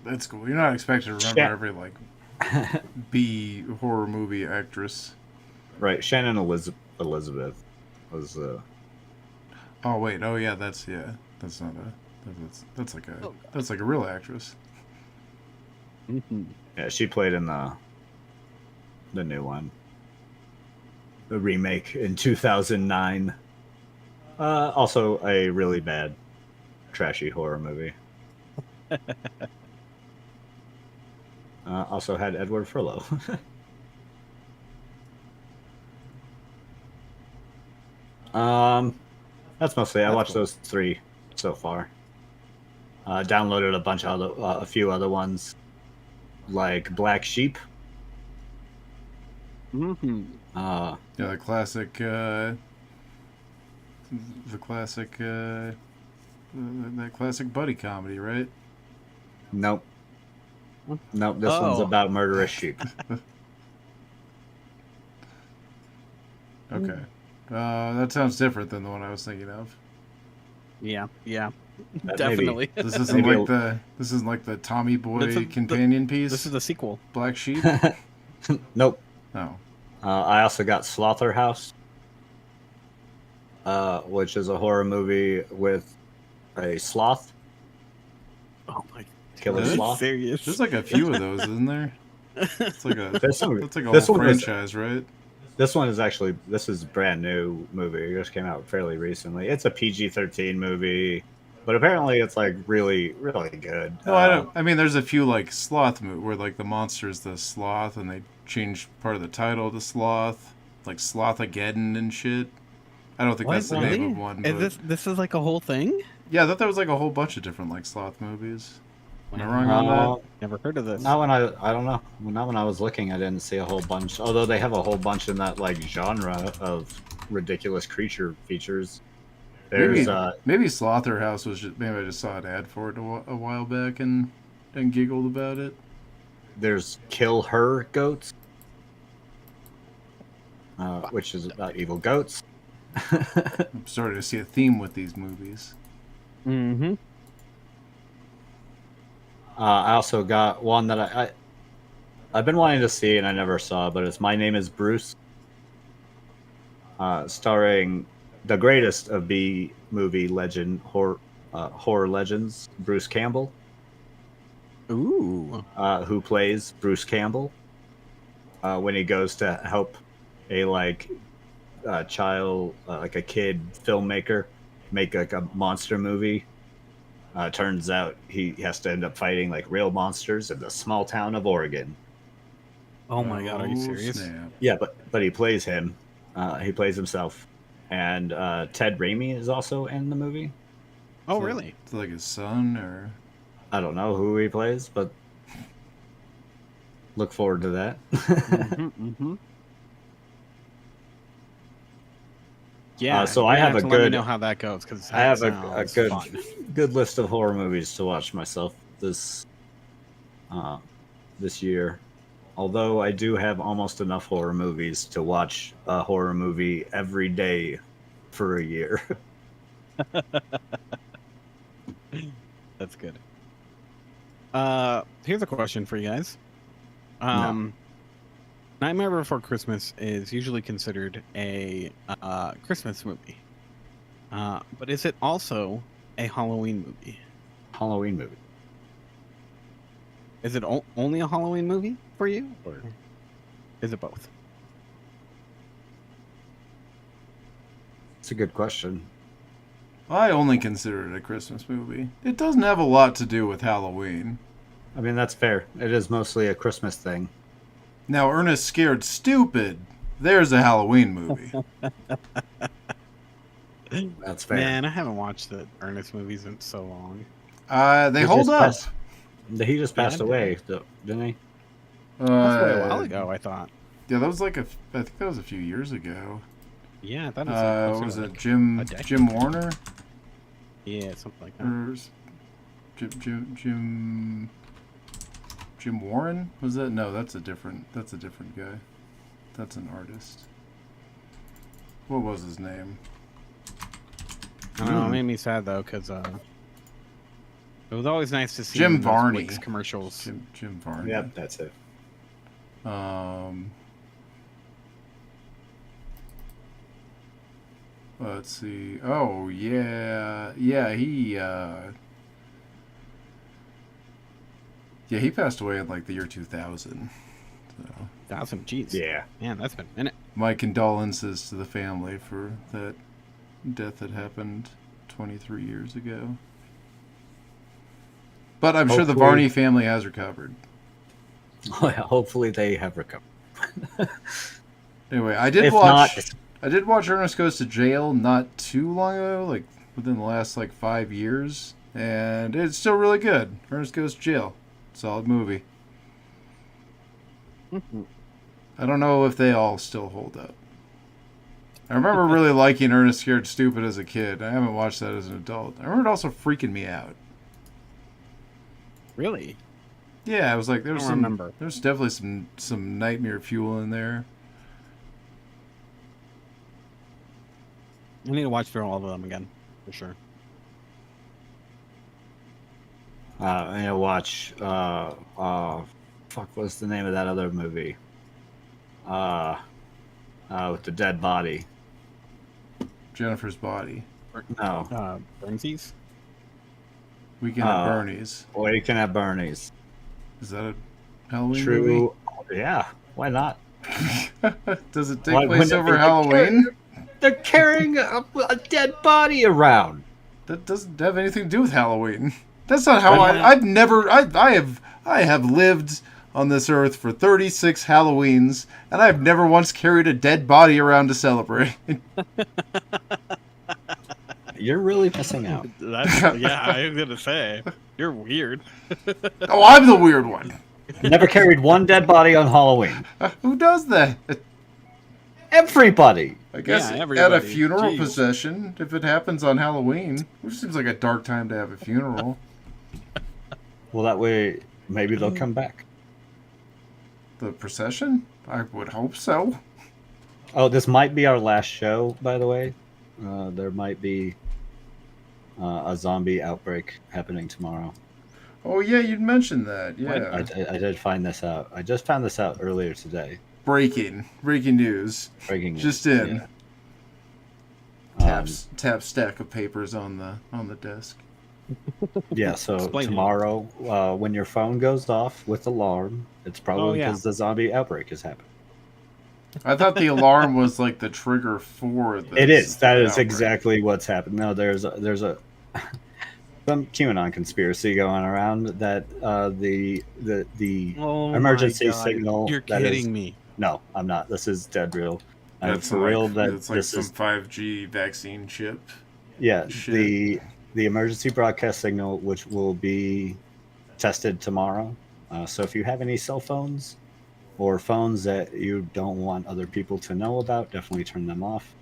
That's cool. You're not expected to remember every like B horror movie actress. Right, Shannon Elizabeth was. Oh wait. Oh yeah. That's not a. That's like a real actress. Yeah, she played in the new one, the remake in 2009. Also a really bad, trashy horror movie. Also had Edward Furlow. That's mostly. I watched those 3 so far. Downloaded a few other ones, like Black Sheep. Yeah, the classic. That classic buddy comedy, right? Nope. Nope. This one's about murderous sheep. Okay. That sounds different than the one I was thinking of. Yeah. Definitely. Definitely. This isn't like the Tommy Boy companion piece. This is the sequel. Black Sheep. Nope. Oh. I also got Slaughterhouse, which is a horror movie with a sloth. Oh my! Killer sloth. Serious? There's like a few of those, isn't there? It's like a. That's It's like a whole franchise, right? This one is a brand new movie. It just came out fairly recently. It's a PG-13 movie, but apparently it's like really, really good. No, I don't. I mean, there's a few like sloth movie where like the monster's the sloth, and they changed part of the title to Sloth, like Slothageddon and shit. I don't think that's the name of one. Is this is like a whole thing? Yeah, I thought there was like a whole bunch of different like sloth movies. Am I wrong on that? Never heard of this. Not when I don't know. Not when I was looking, I didn't see a whole bunch. Although they have a whole bunch in that like genre of ridiculous creature features. There's Maybe Slaughterhouse was just maybe I just saw an ad for it a while back and giggled about it. There's Kill Her Goats, which is about evil goats. I'm starting to see a theme with these movies. Mm-hmm. I also got one that I've been wanting to see and I never saw, but it's My Name is Bruce, starring the greatest of B movie legend horror legends, Bruce Campbell. Ooh. Who plays Bruce Campbell when he goes to help a child, like a kid filmmaker, make like a monster movie. Turns out he has to end up fighting like real monsters in the small town of Oregon. Oh my god, are you serious? Snap. Yeah, but he plays him. He plays himself, and Ted Raimi is also in the movie. Oh, So, really? it's like his son, or I don't know who he plays, but look forward to that. Mm-hmm. Yeah. So I have a Let me good. know how that goes because I have a good list of horror movies to watch myself this year. Although I do have almost enough horror movies to watch a horror movie every day for a year. That's good. Here's a question for you guys. Nightmare Before Christmas is usually considered a Christmas movie. But is it also a Halloween movie? Halloween movie. Is it only a Halloween movie for you, or is it both? It's a good question. I only consider it a Christmas movie. It doesn't have a lot to do with Halloween. I mean, that's fair. It is mostly a Christmas thing. Now, Ernest Scared Stupid, there's a Halloween movie. That's fair. Man, I haven't watched the Ernest movies in so long. They hold up. He just passed Yeah, away, didn't he? That's way a while ago, I thought. Yeah, that was like I think that was a few years ago. Yeah, I thought it was. What was it like Jim a decade Jim ago. Warner? Yeah, something like that. Or Jim Warren? Was that? No, that's a different guy. That's an artist. What was his name? I don't know, it made me sad though, because it was always nice to see Jim him in those Varney. Wix commercials. Jim Varney. Yep, that's it. Let's see. Oh yeah, he passed away in like the year 2000. So 1,000, jeez. Yeah. Man, that's been a minute. my condolences to the family for that death that happened 23 years ago. But I'm sure the Hopefully- Varney family has recovered. Hopefully they have recovered. Anyway, I did If watch Ernest Goes to Jail not too long ago, like within the last like 5 years, and it's still really good. Ernest Goes to Jail, solid movie. I don't know if they all still hold up. I remember really liking Ernest Scared Stupid as a kid. I haven't watched that as an adult. I remember it also freaking me out. Really? Yeah, I was like, there's I don't remember. there's definitely some nightmare fuel in there. I need to watch through all of them again, for sure. I'm gonna watch. Fuck, what's the name of that other movie? With the dead body. Jennifer's Body. No. Burnsies? Weekend at Bernie's. Weekend at Bernie's. Is that a Halloween True. Yeah. Why not? movie? Does it take Why place wouldn't it over be? Halloween? They're carrying a dead body around. That doesn't have anything to do with Halloween. That's not how Why not? I've never I have lived on this earth for 36 Halloweens, and I've never once carried a dead body around to celebrate. You're really missing out. Yeah, I was gonna say. You're weird. Oh, I'm the weird one. Never carried one dead body on Halloween. Who does that? Everybody. I guess Yeah, at a everybody. funeral Jeez. procession, if it happens on Halloween, which seems like a dark time to have a funeral. Well, that way maybe they'll come back. The procession? I would hope so. Oh, this might be our last show, by the way. There might be a zombie outbreak happening tomorrow. Oh yeah, you'd mentioned that. Yeah. I did find this out. I just found this out earlier today. Breaking news. Breaking news. Just in. Yeah. Tap stack of papers on the desk. Yeah, so Explain it. tomorrow, when your phone goes off with alarm, it's probably yeah. because the zombie outbreak is happening. I thought the alarm was like the trigger for this. It is. That is outbreak. exactly what's happened. No, there's a some QAnon conspiracy going around that the Oh emergency my God. signal. You're that is- kidding me. No, I'm not. This is dead real. I'm That's for like, real that it's like this some is 5G vaccine chip. yeah shit. the emergency broadcast signal, which will be tested tomorrow. So if you have any cell phones or phones that you don't want other people to know about, definitely turn them off.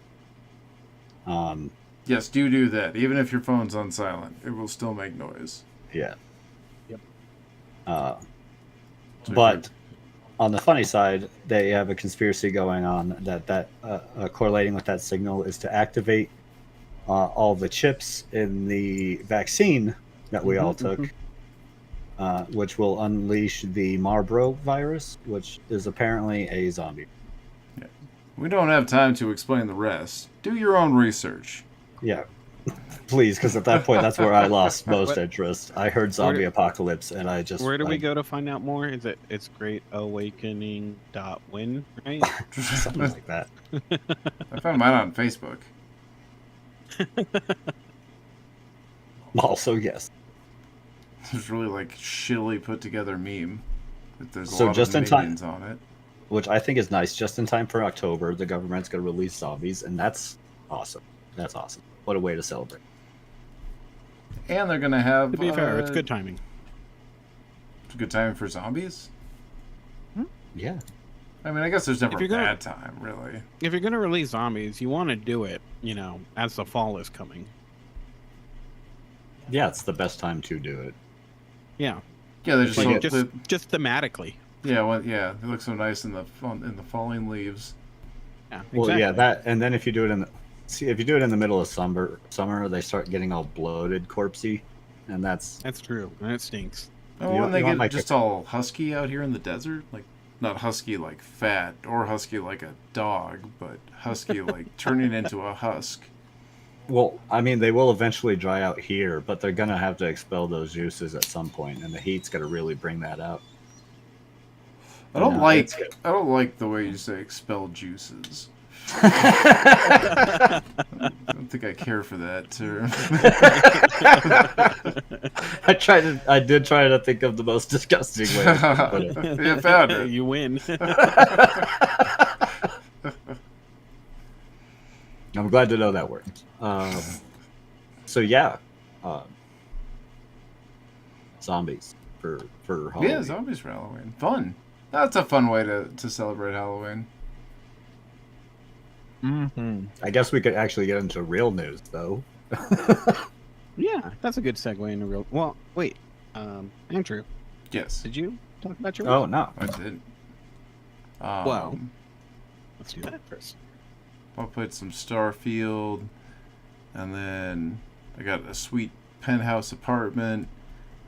Yes, do that. Even if your phone's on silent, it will still make noise. Yeah. Yep. So if But on the funny side, they have a conspiracy going on that correlating with that signal is to activate all the chips in the vaccine that we all took, which will unleash the Marlboro virus, which is apparently a zombie. we don't have time to explain the rest. Do your own research. Yeah. Please, because at that point, that's where I lost most What- interest. I heard zombie apocalypse, and I just Where do we like, go to find out more? Is it's greatawakening.win, right? something like that. I found mine on Facebook. Also, yes. It's really like shittily put together meme. There's a So lot just of in time- minions on it. Which I think is nice. Just in time for October, the government's going to release zombies, and that's awesome. That's awesome. What a way to celebrate. And they're gonna have. To be fair, it's good timing. It's a good time for zombies. Yeah. I mean, I guess there's never If a you're gonna- bad time, really. If you're gonna release zombies, you want to do it, as the fall is coming. Yeah, it's the best time to do it. Yeah, Yeah, they just, like look, just thematically. yeah, they look so nice in the falling leaves. Yeah, Well, yeah, exactly. that, and then if you do it if you do it in the middle of summer, they start getting all bloated, corpsey, and that's That's true, and it stinks. Oh, You- when they you want get my just all husky out here in the desert, like not husky like fat or husky like a dog, but husky like turning into a husk. well. I mean, they will eventually dry out here, but they're gonna have to expel those juices at some point, and the heat's gonna really bring that out. I don't No, like it's good. I don't like the way you say expel juices. I don't think I care for that term. I did try to think of the most disgusting way. to put it. You found it. You win. I'm glad to know that worked. So yeah, zombies for Halloween. Yeah, zombies for Halloween. Fun. That's a fun way to celebrate Halloween. I guess we could actually get into real news though. Yeah, that's a good segue into real. Well, wait, Andrew, Yes, did you talk about your? Oh no, I did. Well. Let's do that first. I played some Starfield, and then I got a sweet penthouse apartment,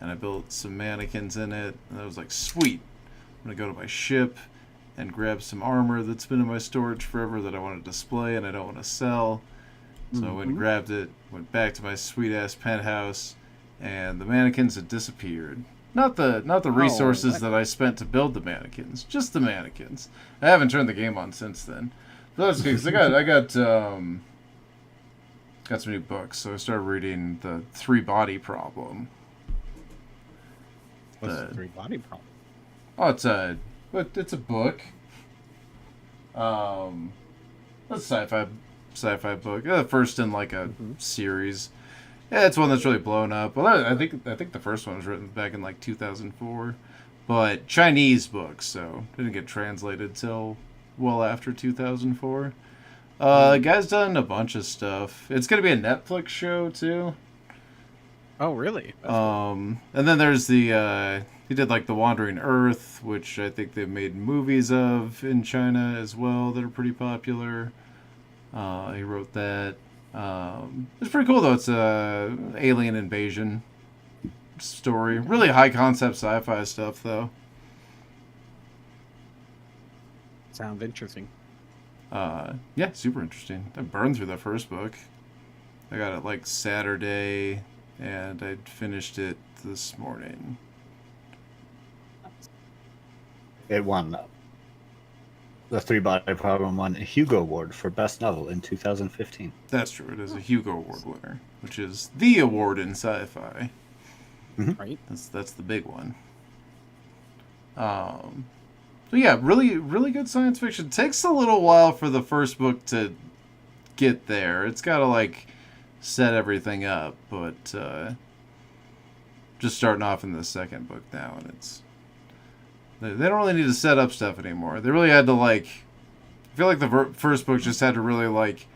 and I built some mannequins in it, and I was like, sweet, I'm gonna go to my ship and grab some armor that's been in my storage forever that I want to display and I don't want to sell. So I went and grabbed it, went back to my sweet ass penthouse, and the mannequins had disappeared. Not the resources what? that I spent to build the mannequins, just the mannequins. I haven't turned the game on since then. But that's good, 'cause I got some new books, so I started reading the Three Body Problem. What's The- the three body problem? Oh, it's a book. A sci-fi book. The first in like a series. Yeah, it's one that's really blown up. Well, I think the first one was written back in like 2004, but Chinese book, so it didn't get translated till well after 2004. The guy's done a bunch of stuff. It's gonna be a Netflix show too. Oh, really? And then there's the he did like The Wandering Earth, which I think they've made movies of in China as well that are pretty popular. He wrote that. It's pretty cool though. It's a alien invasion story. Really high concept sci-fi stuff though. Sounds interesting. Yeah, super interesting. I burned through the first book. I got it like Saturday, and I finished it this morning. it won. The Three Body Problem won a Hugo Award for Best Novel in 2015. That's true. It is a Hugo Award winner, which is the award in sci-fi. Right? That's the big one. So yeah, really really good science fiction. Takes a little while for the first book to get there. It's got to like set everything up, but just starting off in the second book now, and they don't really need to set up stuff anymore. They really had to like. I feel like the first book just had to really like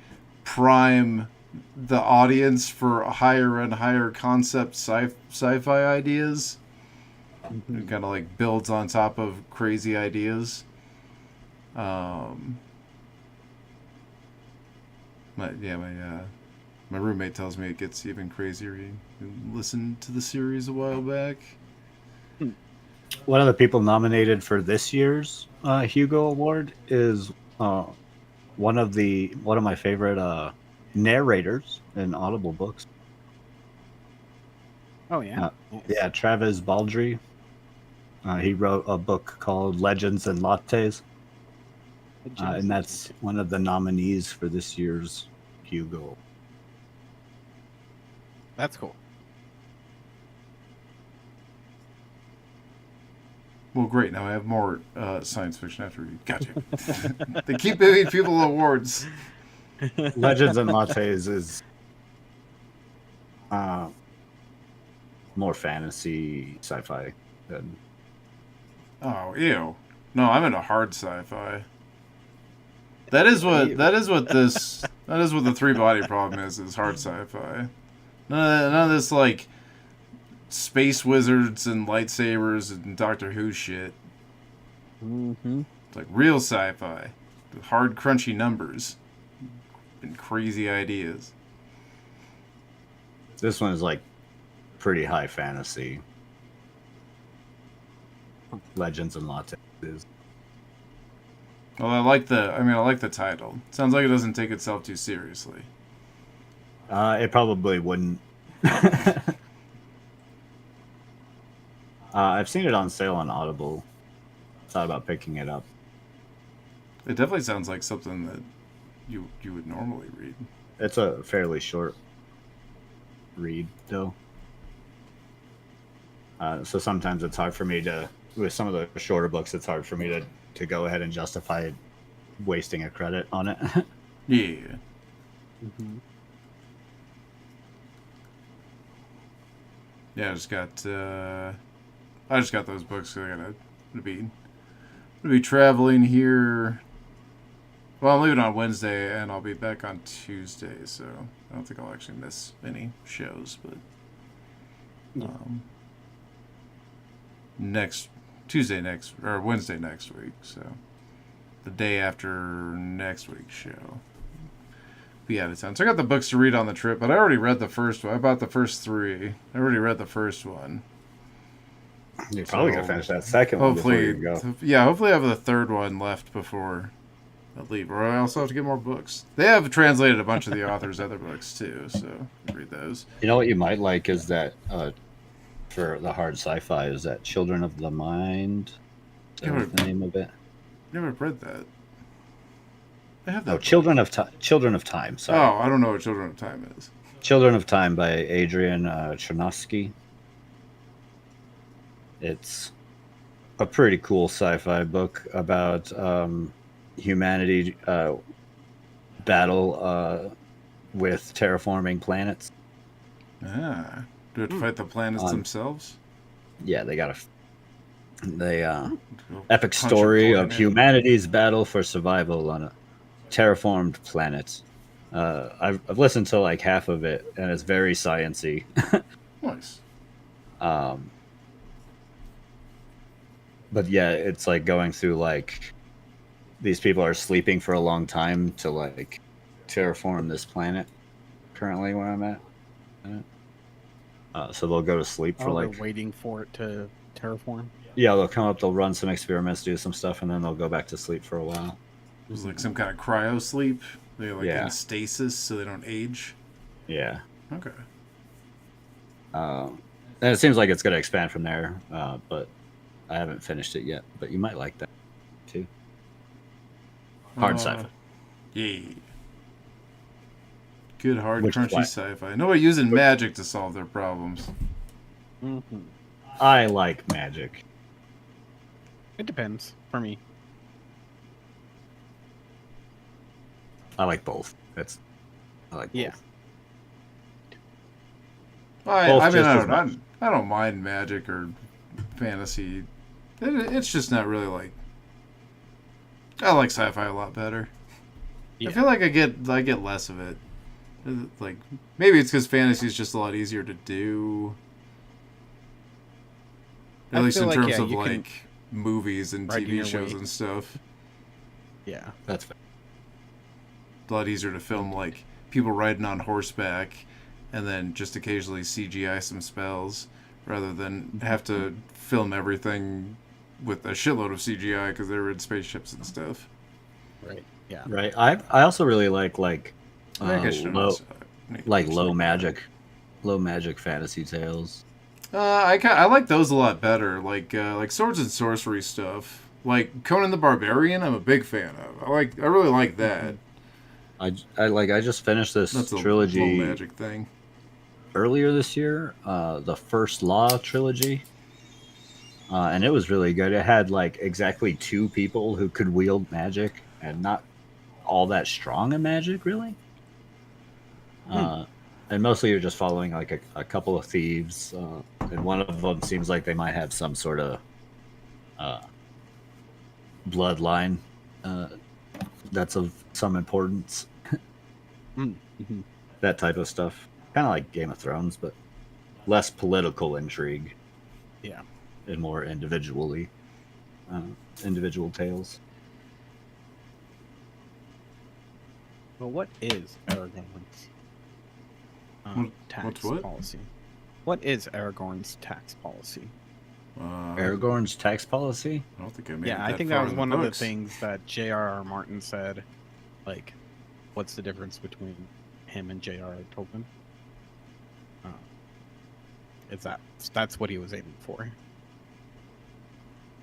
prime the audience for higher and higher concept sci-fi ideas. It kind of like builds on top of crazy ideas. My roommate tells me it gets even crazier. He listened to the series a while back. One of the people nominated for this year's Hugo Award is one of my favorite narrators in Audible books. Oh yeah. Yeah, Travis Baldry. He wrote a book called Legends and Lattes, and that's one of the nominees for this year's Hugo. That's cool. Well, great. Now I have more science fiction after read. Gotcha. They keep giving people awards. Legends and Lattes is more fantasy, sci-fi than. Oh, ew. No, I'm into hard sci-fi. That is what the three body problem is hard sci-fi. None of this like space wizards and lightsabers and Doctor Who shit. Mm-hmm. It's like real sci-fi with hard crunchy numbers and crazy ideas. This one is like pretty high fantasy. Legends and Lattes is. Well, I like the title. Sounds like it doesn't take itself too seriously. It probably wouldn't. I've seen it on sale on Audible. Thought about picking it up. It definitely sounds like something that you would normally read. It's a fairly short read, though. So sometimes it's hard for me to, with some of the shorter books, it's hard for me to go ahead and justify wasting a credit on it. Yeah. Mm-hmm. Yeah, I just got those books. So I gotta be traveling here. Well, I'm leaving on Wednesday, and I'll be back on Tuesday, so I don't think I'll actually miss any shows. But Wednesday next week, so the day after next week's show, be out of town. So I got the books to read on the trip, but I already read the first one. I bought the first three. I already read the first one. You're probably gonna finish that second one before you go. Hopefully I have the third one left before I leave. Or I also have to get more books. They have translated a bunch of the author's other books too, so read those. You know what you might like is that for the hard sci-fi is that Children of the Mind. Is that the name of it? Never read that. I have that. No, Children of Time. Sorry. Oh, I don't know what Children of Time is. Children of Time by Adrian Chernovsky. It's a pretty cool sci-fi book about humanity battle with terraforming planets. Ah, do it to fight the planets themselves? Yeah, they got Go epic punch a story of planet. humanity's battle for survival on a terraformed planet. I've listened to like half of it, and it's very science-y. Nice. But yeah, it's like going through like these people are sleeping for a long time to like terraform this planet. Currently, where I'm at, so they'll go to sleep for They're like waiting for it to terraform. yeah, they'll come up, they'll run some experiments, do some stuff, and then they'll go back to sleep for a while. It was like some kind of cryo sleep. They're like Yeah. in stasis so they don't age. Yeah. Okay. And it seems like it's going to expand from there, but I haven't finished it yet. But you might like that too. Hard sci-fi. Yeah. Good, hard, Which is crunchy why- sci-fi. Nobody using magic to solve their problems. Mm-hmm. I like magic. It depends for me. I like both. I like both. Yeah. Both I mean, just I as much. don't mind magic or fantasy. It's just not really like. I like sci-fi a lot better. Yeah. I feel like I get less of it. Like maybe it's because fantasy is just a lot easier to do. At I least feel in like, terms yeah, of you can like movies and ride TV your shows way. and stuff. Yeah. That's fair. A lot easier to film like people riding on horseback and then just occasionally CGI some spells rather than have to film everything with a shitload of CGI because they're in spaceships and stuff. Right. Yeah. Right. I also really like I guess low, like low magic fantasy tales. I like those a lot better. Like swords and sorcery stuff. Like Conan the Barbarian, I'm a big fan of. I really like that. I just finished this That's a trilogy little magic thing. earlier this year, the First Law trilogy, and it was really good. It had like exactly 2 people who could wield magic and not all that strong in magic, really. And mostly you're just following like a couple of thieves, and one of them seems like they might have some sort of bloodline that's of some importance. Mm-hmm. That type of stuff, kind of like Game of Thrones, but less political intrigue. Yeah. And more individual tales. Well, what is Aragorn's tax what's what? policy? What is Aragorn's tax policy? Aragorn's tax policy? I don't think I made it Yeah, I think far that was in one of the books. things that J.R.R. Martin said. Like, what's the difference between him and J.R.R. Tolkien? That's what he was aiming for.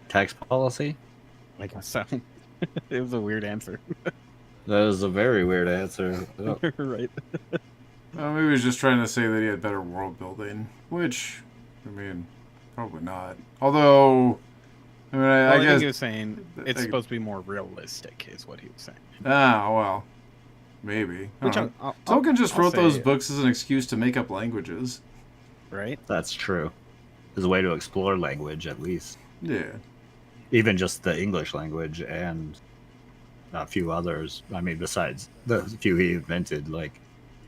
Tax policy? I guess so. It was a weird answer. That is a very weird answer. Oh, Right. Maybe he was just trying to say that he had better world building, which, I mean, probably not. Although, I mean, I think guess. he was saying it's I- supposed to be more realistic, is what he was saying. Well, maybe. I Which don't know. I'll- Tolkien just I'll wrote those say- books as an excuse to make up languages. Right? that's true. There's a way to explore language, at least. Yeah. Even just the English language and a few others. I mean, besides the few he invented, like,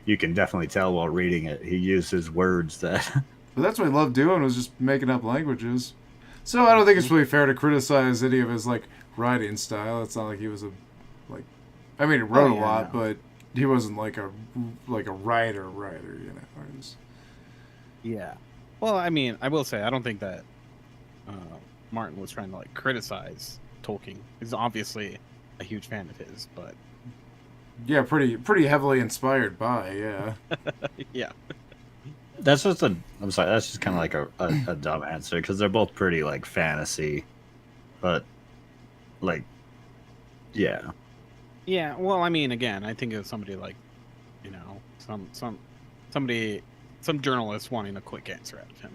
you can definitely tell while reading it. He uses words that. But that's what he loved doing, was just making up languages. So I don't think it's really fair to criticize any of his, like, writing style. It's not like he was I mean, he wrote a lot, no. but he wasn't like a writer, you know. It was- Yeah. Well, I mean, I will say I don't think that Martin was trying to like criticize Tolkien. He's obviously a huge fan of his, but yeah, pretty heavily inspired by, yeah. yeah. That's just I'm sorry, that's just kind of like a dumb answer because they're both pretty like fantasy, but like, yeah. Yeah, well, I mean, again, I think it was somebody like, you know, some journalist wanting a quick answer out of him.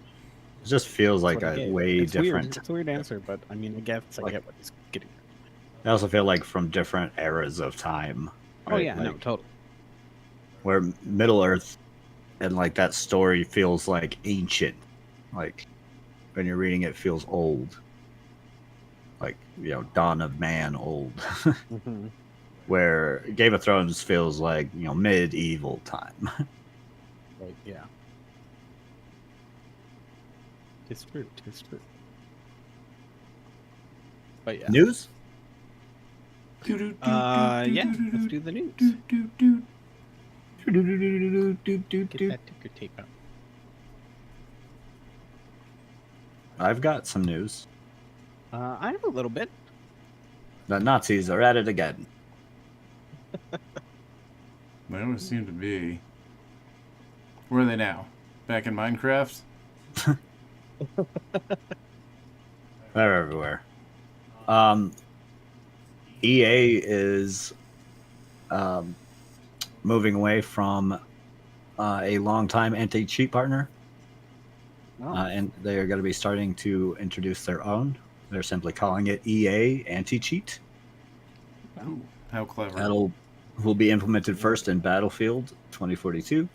It just feels like That's what I a get. way It's different. Weird. It's a weird answer, but I mean, I guess I Like- get what he's getting. I also feel like from different eras of time. Oh right? yeah, no, Like, totally. where Middle Earth and like that story feels like ancient. Like when you're reading it, feels old. Like, you know, Dawn of Man old. Mm-hmm. Where Game of Thrones feels like, you know, medieval time. Right, yeah. It's true. It's true. But yeah. News? Yeah. Let's do the news. Get that ticker tape out. I've got some news. I have a little bit. The Nazis are at it again. They always seem to be. Where are they now? Back in Minecraft? They're everywhere. EA is moving away from a longtime anti-cheat partner, Oh. and they are going to be starting to introduce their own. They're simply calling it EA Anti-Cheat. Ooh, how clever. That'll will be implemented first in Battlefield 2042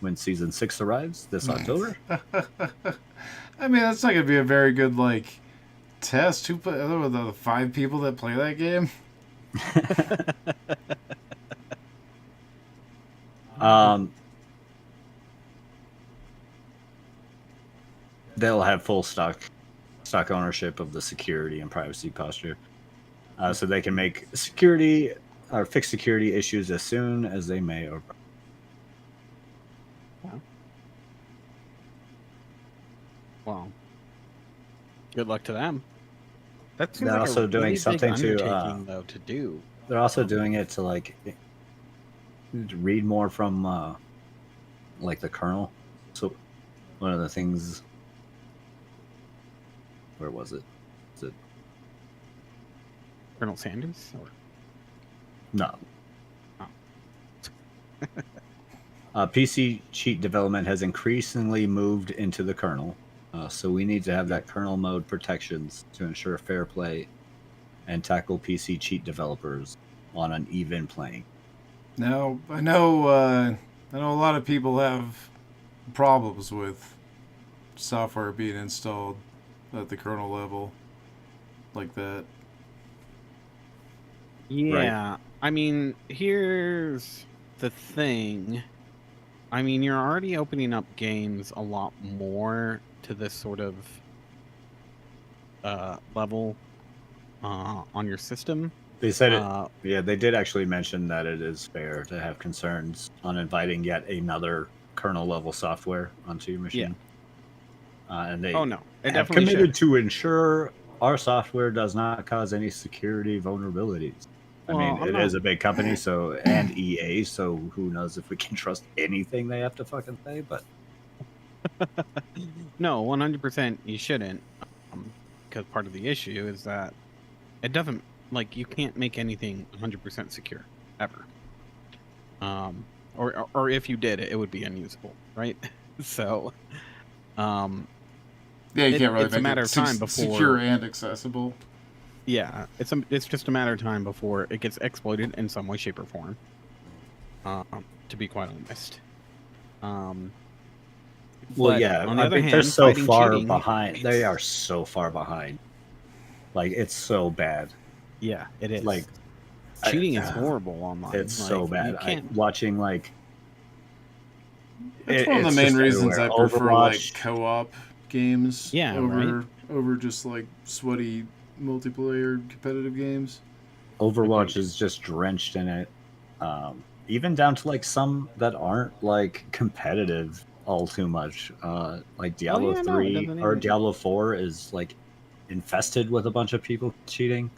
when Season 6 arrives this October. I mean, that's not going to be a very good, like, test. Who play the 5 people that play that game? They'll have full stock ownership of the security and privacy posture, so they can make security or fix security issues as soon as they may. Or Well, good luck to them. That seems They're like also a doing really big something to, undertaking, though, to do. they're also doing it to like read more from like the kernel. So one of the things, where was it? Is it Colonel Sanders? Or... no? Oh. PC cheat development has increasingly moved into the kernel, so we need to have that kernel mode protections to ensure fair play and tackle PC cheat developers on an even playing. Now, I know a lot of people have problems with software being installed at the kernel level like that. Yeah, I mean, here's the thing. I mean, you're already opening up games a lot more to this sort of level on your system. They said it. Uh, Yeah, they did actually mention that it is fair to have concerns on inviting yet another kernel level software onto your machine. And they oh no, it have definitely committed should. to ensure our software does not cause any security vulnerabilities. I Well, mean, I'm it not- is a big company, so and EA, so who knows if we can trust anything they have to fucking say? But No, 100% you shouldn't, because part of the issue is that it doesn't, like, you can't make anything 100% secure ever. Or if you did, it would be unusable, right? So, Yeah, you can't really it's a make matter it of time before secure and accessible. yeah, it's just a matter of time before it gets exploited in some way, shape, or form. To be quite honest. well, But yeah, on the I other think hand, they're so fighting far cheating- behind. They are so far behind. Like it's so bad. Yeah, it is. Like cheating is horrible online. it's so Like, bad. You can't. Watching like That's one of the it's main just reasons I everywhere. prefer like Overwatch. co-op games Yeah, over just like sweaty multiplayer competitive games. Overwatch is just drenched in it. Even down to like some that aren't like competitive all too much. Like Diablo yeah, no, it 3 doesn't or even- Diablo 4 is like infested with a bunch of people cheating,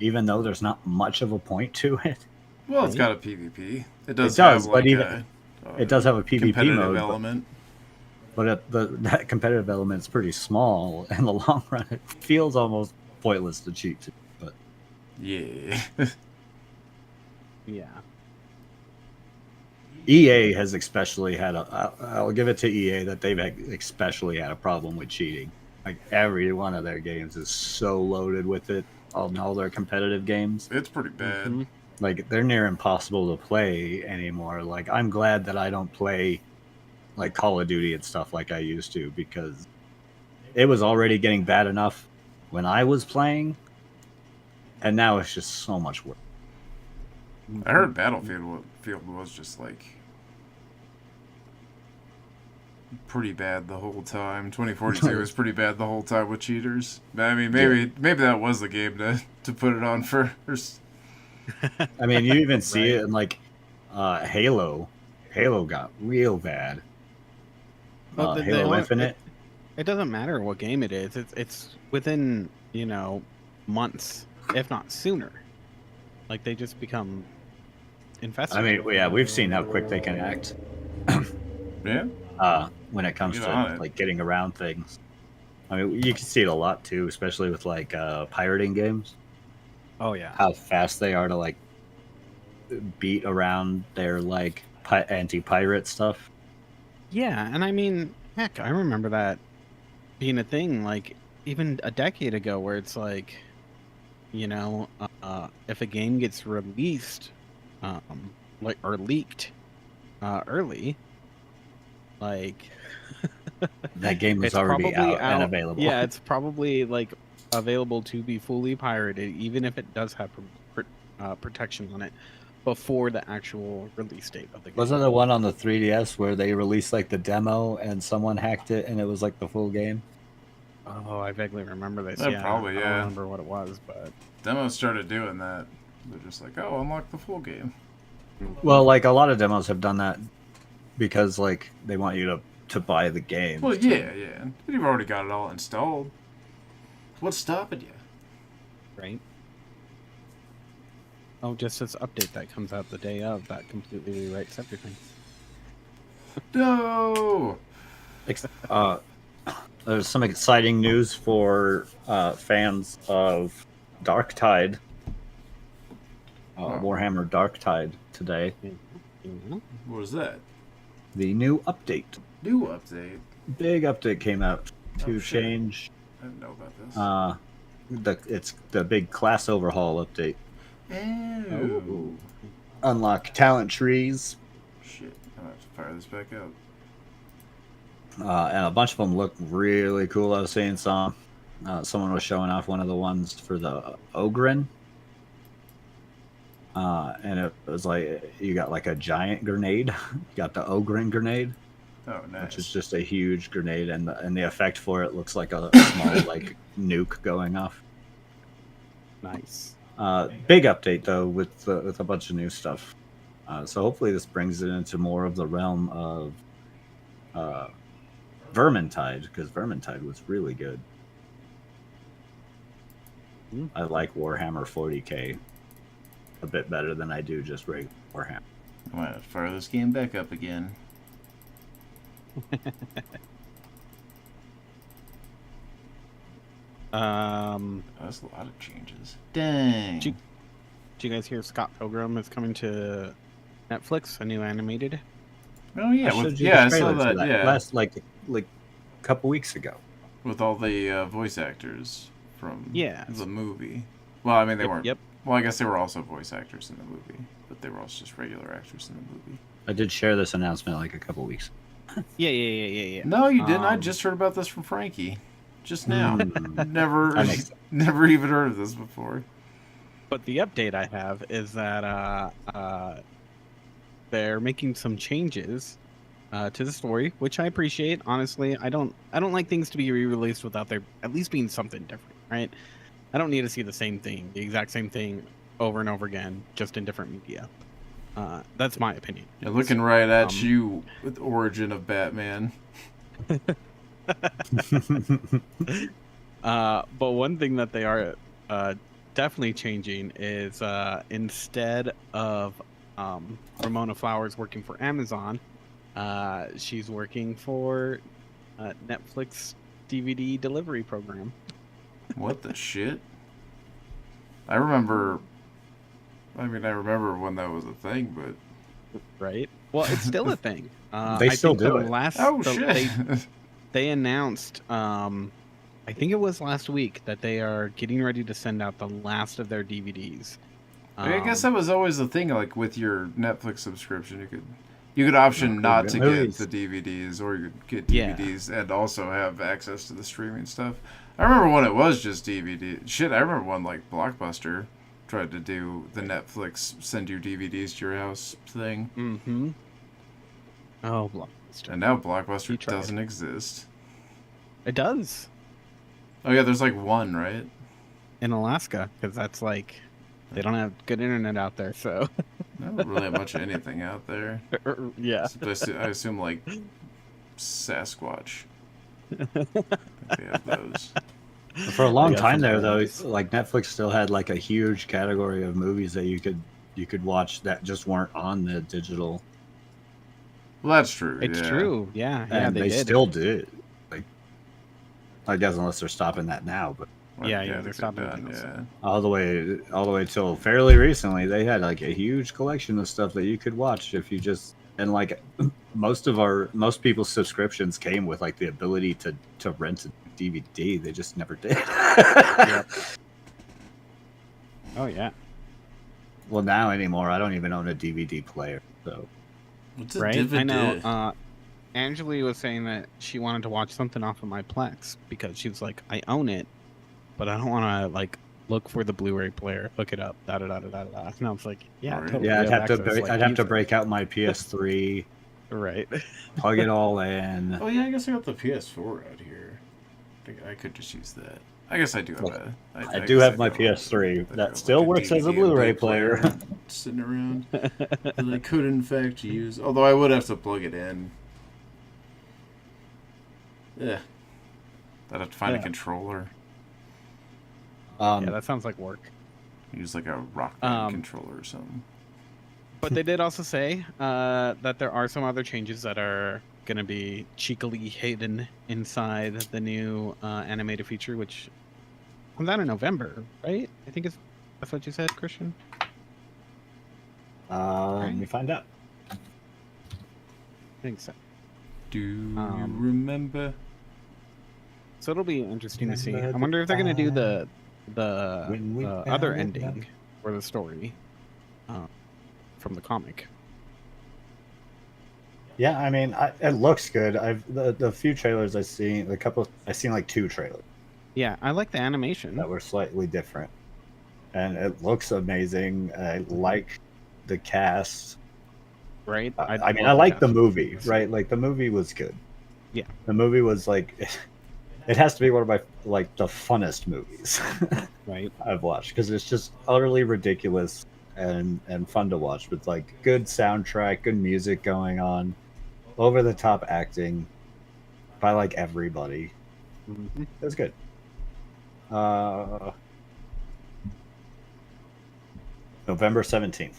even though there's not much of a point to it. Well, it's Right. got a PvP. It does does, have but like even- It does have a PvP competitive mode, element. but that competitive element's pretty small. In the long run, it feels almost pointless to cheat. But Yeah. Yeah. EA has especially had I'll give it to EA that they've especially had a problem with cheating. Like every one of their games is so loaded with it on all their competitive games. It's pretty bad. Mhm. Like they're near impossible to play anymore. Like I'm glad that I don't play like Call of Duty and stuff like I used to, because it was already getting bad enough when I was playing, and now it's just so much worse. I heard Battlefield was just like pretty bad the whole time. 2042 was pretty bad the whole time with cheaters. I mean, maybe that was the game to put it on first. I mean, you even see Right. it in like Halo. Halo got real bad. But the- Halo the- Infinite. It doesn't matter what game it is. It's within, months, if not sooner. Like they just become infested. I mean, yeah, we've seen how quick they can act Yeah. when it comes Get to on it. like getting around things. I mean, you can see it a lot too, especially with like pirating games. Oh yeah. How fast they are to like beat around their like anti-pirate stuff. Yeah, and I mean, heck, I remember that being a thing like even a decade ago, where it's like, if a game gets released, or leaked, early, like That game was it's already probably out and available. Yeah, it's probably like available to be fully pirated, even if it does have protection on it before the actual release date of the game. Wasn't there one on the 3DS where they released like the demo and someone hacked it and it was like the full game? Oh, I vaguely remember this. Yeah, Yeah, probably, I don't yeah. remember what it was, but Demos started doing that. They're just like, oh, unlock the full game. Well, like a lot of demos have done that because like they want you to buy the game. Well, yeah. You've already got it all installed. What's stopping you? right. Oh, just this update that comes out the day of that completely rewrites everything. No. There's some exciting news for fans of Darktide. Warhammer Darktide today. Mhm. What was that? The new update. New update. Big update came out to Oh, shit. change. I didn't know about this. It's the big class overhaul update. Oh. Unlock talent trees, Shit. I'm gonna have to fire this back up. and a bunch of them look really cool. I was seeing some. Someone was showing off one of the ones for the Ogren. And it was like you got like a giant grenade. You got the Ogren grenade, Oh, nice. which is just a huge grenade, and the effect for it looks like a small like nuke going off. Nice. Big update though with a bunch of new stuff. So hopefully this brings it into more of the realm of Vermintide, because Vermintide was really good. I like Warhammer 40k a bit better than I do just regular Warhammer. I might have to fire this game back up again. Um, Oh, that's a lot of changes. Dang. Did you guys hear Scott Pilgrim is coming to Netflix, a new animated? Oh yeah, I showed with, you yeah, the I saw trailer for that. Yeah, last like a couple weeks ago. with all the voice actors from Yeah. the movie. Well, I mean they weren't. Yep. Well, I guess they were also voice actors in the movie, but they were also just regular actors in the movie. I did share this announcement like a couple weeks. Yeah. No, you didn't. I Um, just heard about this from Frankie, just now. Mm. Never, That makes sense. never even heard of this before. But the update I have is that they're making some changes to the story, which I appreciate. Honestly, I don't like things to be re-released without there at least being something different, right? I don't need to see the same thing, the exact same thing, over and over again, just in different media. That's my opinion. You're looking right at Um, you with Origin of Batman. But one thing that they are definitely changing is instead of Ramona Flowers working for Amazon, she's working for Netflix DVD delivery program. What the shit? I remember when that was a thing, but Right. Well, it's still a thing. They I still think do the it. Last, oh the- shit. They announced, I think it was last week, that they are getting ready to send out the last of their DVDs. I guess that was always the thing. Like with your Netflix subscription, you could option not to movies. get the DVDs, or you could get Yeah. DVDs and also have access to the streaming stuff. I remember when it was just DVD. Shit, I remember when like Blockbuster tried to do the Netflix send you DVDs to your house thing, Mm-hmm. Oh, Blockbuster. and now You Blockbuster tried. doesn't exist. It does Oh yeah, there's like one, right? in Alaska, because that's like they don't have good internet out there. So I don't really have much of anything out there. yeah. I assume like Sasquatch. I think they have those. For a long Yeah, time there, though, sometimes. like Netflix still had like a huge category of movies that you could watch that just weren't on the digital, Well, that's true. It's yeah. true. Yeah. Yeah. and They they did. still did. Like, I guess unless they're stopping that now, but Well, Yeah, they they're could stopping done, things. yeah. all the way till fairly recently, they had like a huge collection of stuff that you could watch if you just and like most people's subscriptions came with like the ability to rent a DVD. They just never did. Oh yeah. Well, now anymore, I don't even own a DVD player. So What's a Right. DVD? I know. Angeli was saying that she wanted to watch something off of my Plex because she was like, I own it, but I don't want to like look for the Blu-ray player, hook it up, da da da da da da. And I was like, yeah, Right. totally, yeah, we access, like, I'd have to use it. break out my PS3, Right. plug it all in. Oh yeah, I guess I got the PS4 out here. I could just use that. I guess I do have Well, a. I guess do have my do PS3 I do that have, still like, works as a DVD Blu-ray and player. sitting around that I could in fact use. Although I would have to plug it in. Yeah. I'd have to find a Yeah. controller. Yeah, that sounds like work. Use like a Rock Band Um, controller or something. But they did also say that there are some other changes that are going to be cheekily hidden inside the new animated feature, which comes out in November, right? I think that's what you said, Christian. Let me find out. I think so. Do you Um, remember? So it'll be interesting to see. I Remember wonder if they're going to do the when we other found ending for the story from the comic. Yeah, I mean, it looks good. The few trailers I've seen, I've seen like 2 trailers Yeah, I like the animation. that were slightly different, and it looks amazing. I like the cast. Right? I mean, love I like the cast. movie, right? Like the movie was good. Yeah. The movie was like, it has to be one of my like the funnest movies Right. I've watched because it's just utterly ridiculous and fun to watch with like good soundtrack, good music going on, over the top acting by like everybody. Mhm. It was good. November 17th.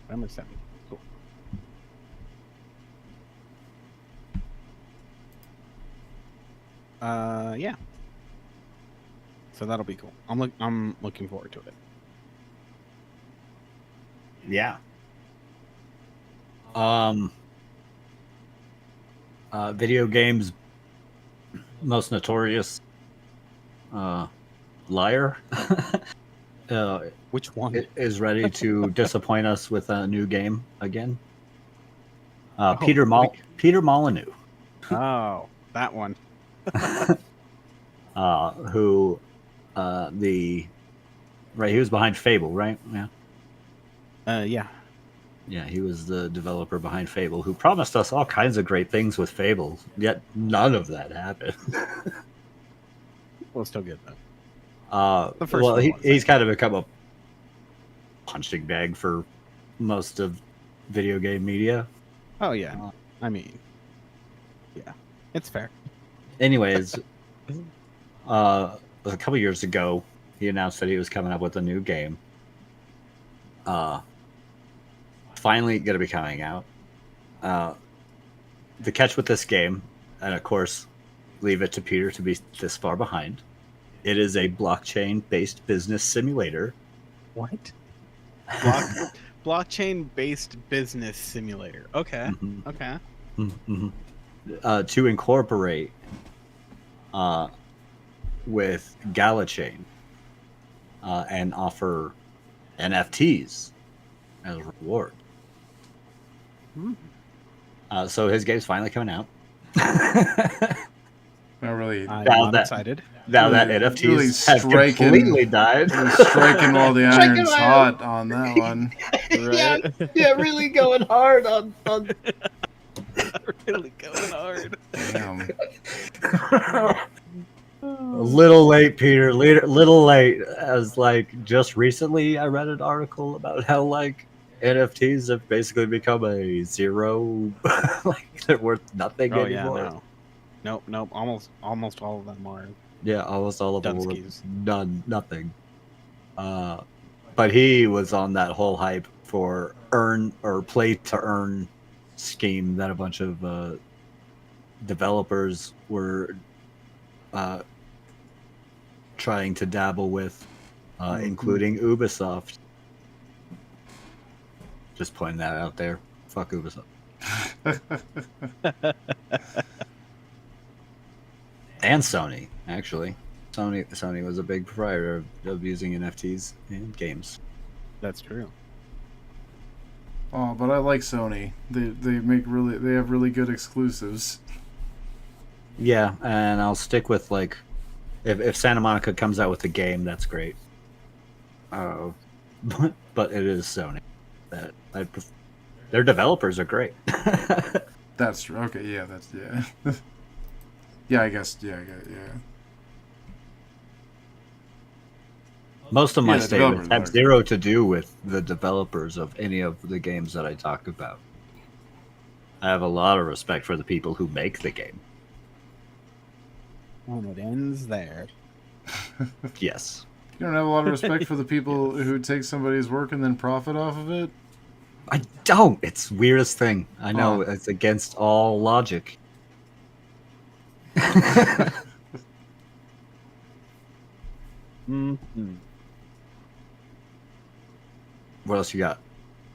November 7th. Cool. Yeah. So that'll be cool. I'm looking forward to it. Yeah. Video games most notorious liar Which one? is ready to disappoint us with a new game again. Oh, Peter Molyneux, Oh, that one. who he was behind Fable, right? Yeah. Yeah. Yeah, he was the developer behind Fable, who promised us all kinds of great things with Fable, yet none of that happened. We'll still get that. The first Well, one was, he's kind of become a punching bag for most of video game media. Oh yeah. I mean, yeah, it's fair. Anyways, a couple years ago, he announced that he was coming up with a new game. Finally going to be coming out. The catch with this game, and of course, leave it to Peter to be this far behind. It is a blockchain-based business simulator. What? Blockchain-based business simulator. Okay. Mhm. Okay. Mhm. To incorporate with GalaChain and offer NFTs as a reward. Hmm. So his game's finally coming out. Not really. I'm Now not that- excited. Now that Really- NFTs really have striking- completely died. Really striking while the Striking iron's while- hot on that one. Right? yeah, really going hard on Really going hard. Damn. A little late, Peter. Little late. As like just recently, I read an article about how like NFTs have basically become a zero. Like they're worth nothing Oh yeah, anymore. no. Nope. Almost all of them are. Yeah, almost all of them were Dunskies. nothing. But he was on that whole hype for earn or play to earn scheme that a bunch of developers were trying to dabble with, including Ubisoft. Just pointing that out there. Fuck Ubisoft. And Sony, actually. Sony was a big proprietor of using NFTs in games. That's true. Oh, but I like Sony. They have really good exclusives. Yeah, and I'll stick with like if Santa Monica comes out with a game, that's great. But it is Sony. Their developers are great. That's true. Okay, yeah, yeah. Yeah, I guess. Yeah. Most of my Yeah, the statements developers have are- zero to do with the developers of any of the games that I talk about. I have a lot of respect for the people who make the game. And it ends there. Yes. You don't have a lot of respect for the people who take somebody's work and then profit off of it? I don't. It's the weirdest thing. I know Huh. it's against all logic. Mhm. What else you got?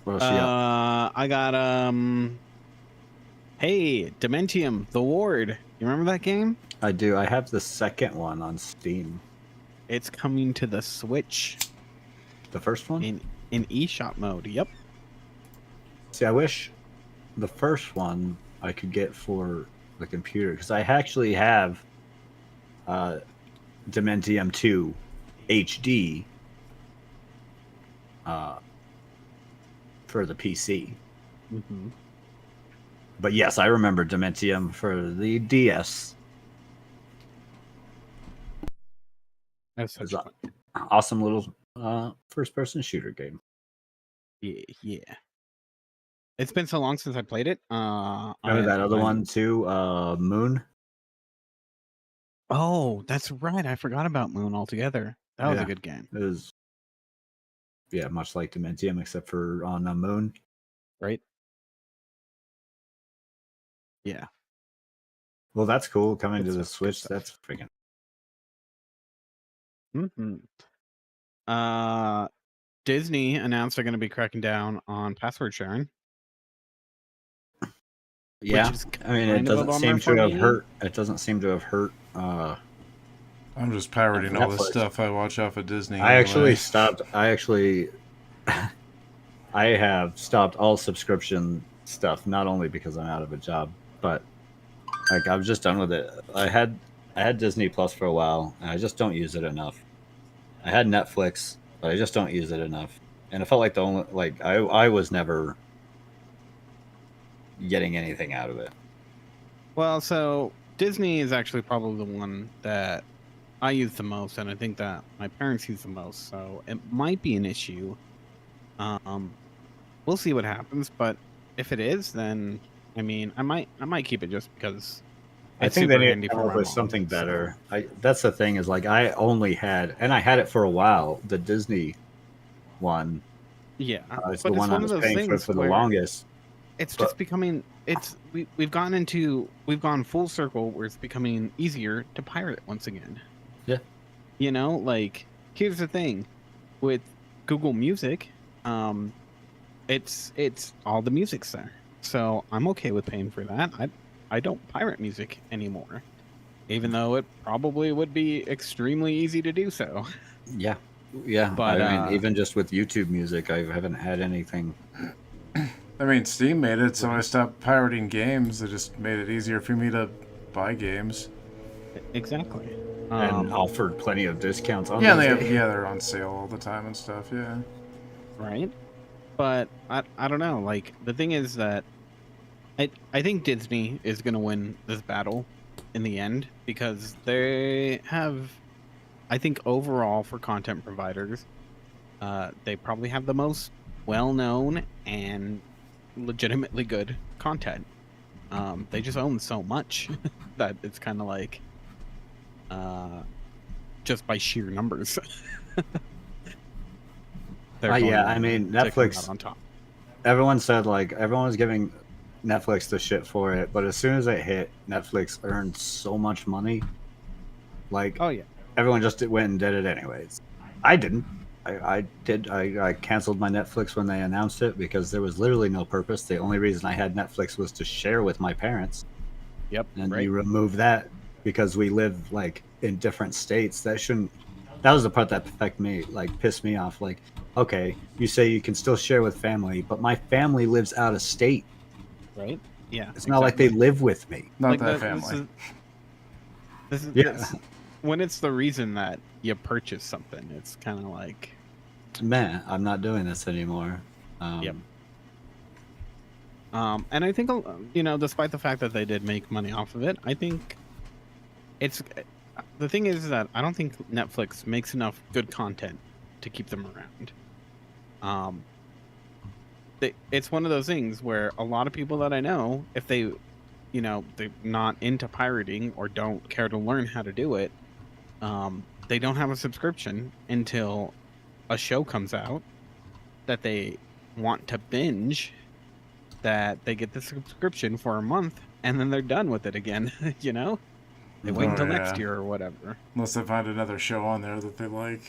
What else you got? I got Hey, Dementium, The Ward. You remember that game? I do. I have the second one on Steam. It's coming to the Switch The first one? in eShop mode. Yep. See, I wish the first one I could get for the computer because I actually have Dementium 2 HD for the PC. Mm-hmm. But yes, I remember Dementium for the DS. That's It was such an awesome little first-person shooter game. yeah. It's been so long since I played it. Remember that other one too, Moon? Oh, that's right. I forgot about Moon altogether. That was a Yeah. good game, It was, yeah, much like Dementium, except for on the Moon. right? Yeah. Well, that's cool. Coming Good to the stuff, good Switch, stuff. that's freaking. Mm-hmm. Disney announced they're going to be cracking down on password sharing. Yeah, is I mean, it kind of a doesn't bummer seem for to have me. hurt. It doesn't seem to have hurt. I'm just pirating all this Netflix. stuff I watch off of Disney. I actually anyway. stopped. I have stopped all subscription stuff. Not only because I'm out of a job, but like I'm just done with it. I had Disney Plus for a while, and I just don't use it enough. I had Netflix, but I just don't use it enough. And it felt like the only like I was never getting anything out of it. Well, so Disney is actually probably the one that I use the most, and I think that my parents use the most. So it might be an issue. We'll see what happens, but if it is, then I mean, I might keep it just because I it's think they super need handy to come for up my with mom, something so- better. That's the thing is like I only had, and I had it for a while. The Disney one, Yeah, it's but the it's one I one of was those paying things for the where longest. it's but- just becoming. We've gone full circle where it's becoming easier to pirate once again. Yeah. You know, like here's the thing with Google Music, it's all the music's there, so I'm okay with paying for that. I don't pirate music anymore, even though it probably would be extremely easy to do so. Yeah, yeah. But, I mean, even just with YouTube Music, I haven't had anything. I mean, Steam made it, so I stopped pirating games. It just made it easier for me to buy games. Exactly. And offered plenty of discounts on Yeah, those games. they're on sale all the time and stuff. Yeah. Right. But I don't know. Like the thing is that I think Disney is gonna win this battle in the end because they have, I think overall for content providers, they probably have the most well-known and legitimately good content. They just own so much that it's kind of like just by sheer numbers. They're Yeah, going I mean, to come Netflix. out on top. Everyone said like everyone was giving Netflix the shit for it, but as soon as it hit, Netflix earned so much money. Like Oh yeah. everyone just went and did it anyways. I didn't. I did. I canceled my Netflix when they announced it because there was literally no purpose. The only reason I had Netflix was to share with my parents. Yep. And right. you remove that because we live like in different states. That shouldn't. That was the part that pissed me off. Like, okay, you say you can still share with family, but my family lives out of state. Right. Yeah. It's not like they live with me. Not Like that that- family. This is Yeah. when it's the reason that you purchase something. It's kind of like Man, I'm not doing this anymore. Yep. And I think despite the fact that they did make money off of it, I think it's the thing is that I don't think Netflix makes enough good content to keep them around. It's one of those things where a lot of people that I know, if they, they're not into pirating or don't care to learn how to do it, they don't have a subscription until a show comes out that they want to binge, that they get the subscription for a month and then they're done with it again. You know, they wait Oh, until yeah. next year or whatever. Unless they find another show on there that they like.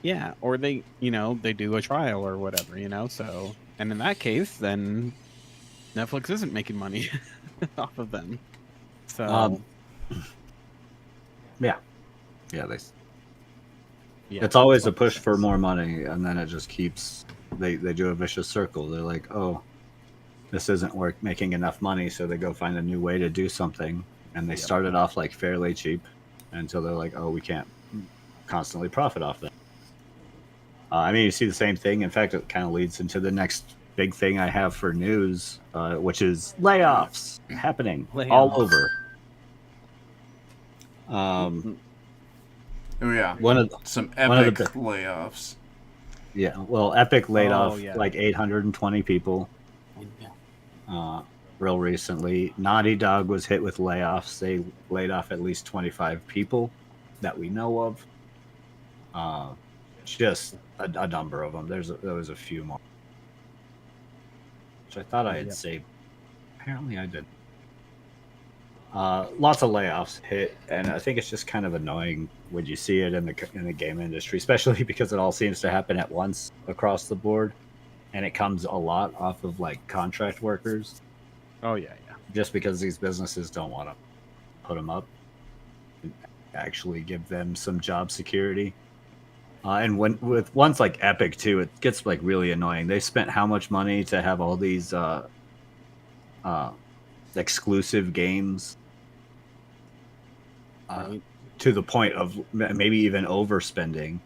Yeah, or they, you know, they do a trial or whatever, you know. So, and in that case, then Netflix isn't making money off of them. So Yeah, they. yeah, It's always that's a what push this for is. more money, and then it just keeps. They do a vicious circle. They're like, oh, this isn't making enough money, so they go find a new way to do something, and they started off like fairly cheap, until they're like, oh, we can't constantly profit off that. I mean, you see the same thing. In fact, it kind of leads into the next big thing I have for news, which is layoffs happening all Layoffs. over. Oh yeah, One of some one of epic the- layoffs. yeah, well, Epic laid Oh, off yeah. like 820 people real recently. Naughty Dog was hit with layoffs. They laid off at least 25 people that we know of. Just a number of them. There was a few more, which I thought I had Yep. saved. Apparently, I didn't. Lots of layoffs hit, and I think it's just kind of annoying when you see it in the game industry, especially because it all seems to happen at once across the board, and it comes a lot off of like contract workers, Oh yeah. just because these businesses don't want to put them up, and actually give them some job security. And when with ones like Epic too, it gets like really annoying. They spent how much money to have all these exclusive games, Right. to the point of maybe even overspending.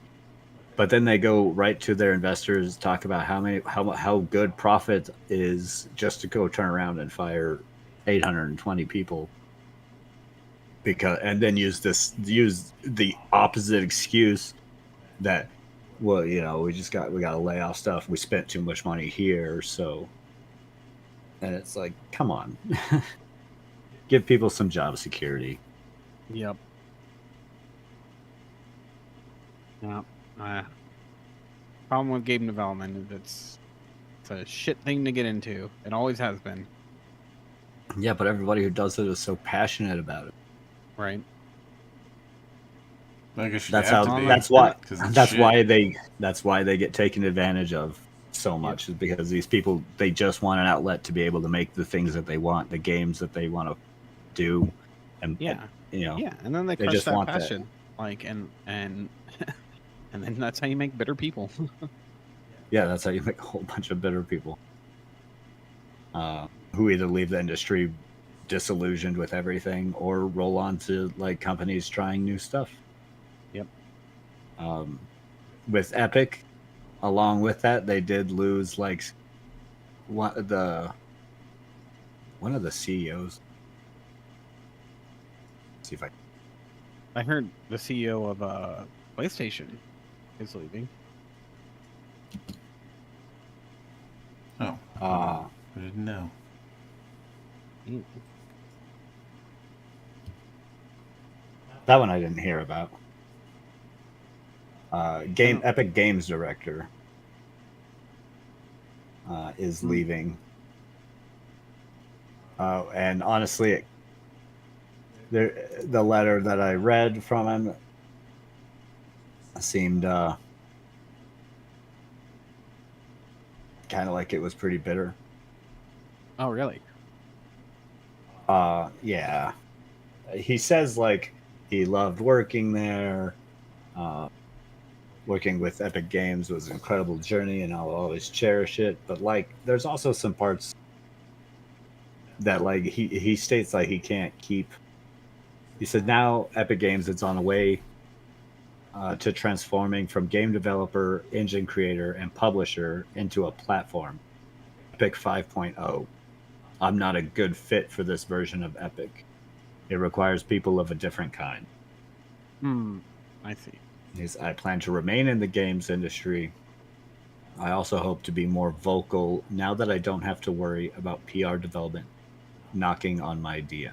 But then they go right to their investors, talk about how good profit is, just to go turn around and fire 820 people, and then use the opposite excuse that, well, you know, we got to lay off stuff. We spent too much money here, so. And it's like, come on, give people some job security. Yep. Yeah. Problem with game development is it's a shit thing to get into. It always has been, Yeah, but everybody who does it is so passionate about it. right? I guess you That's have how. to be, That's why. 'cause it's That's shit. why they. That's why they get taken advantage of so much. Is because these people, they just want an outlet to be able to make the things that they want, the games that they want to do, and Yeah. you know, Yeah, and then they They crush just that want that. passion, like and and then that's how you make bitter people. yeah, that's how you make a whole bunch of bitter people, who either leave the industry disillusioned with everything or roll on to like companies trying new stuff. Yep. With Epic, along with that, they did lose like one of the CEOs. See if I. I heard the CEO of PlayStation is leaving. Oh, Uh, I didn't know. Mm. That one I didn't hear about. Epic Games director is leaving, and honestly, the letter that I read from him seemed kind of like it was pretty bitter. Oh, really? Yeah, he says like he loved working there. Working with Epic Games was an incredible journey, and I'll always cherish it. But like, there's also some parts that like he states like he can't keep. He said now Epic Games is on a way to transforming from game developer, engine creator, and publisher into a platform. Epic 5.0. I'm not a good fit for this version of Epic. It requires people of a different kind. I see. I plan to remain in the games industry. I also hope to be more vocal now that I don't have to worry about PR development knocking on my DM.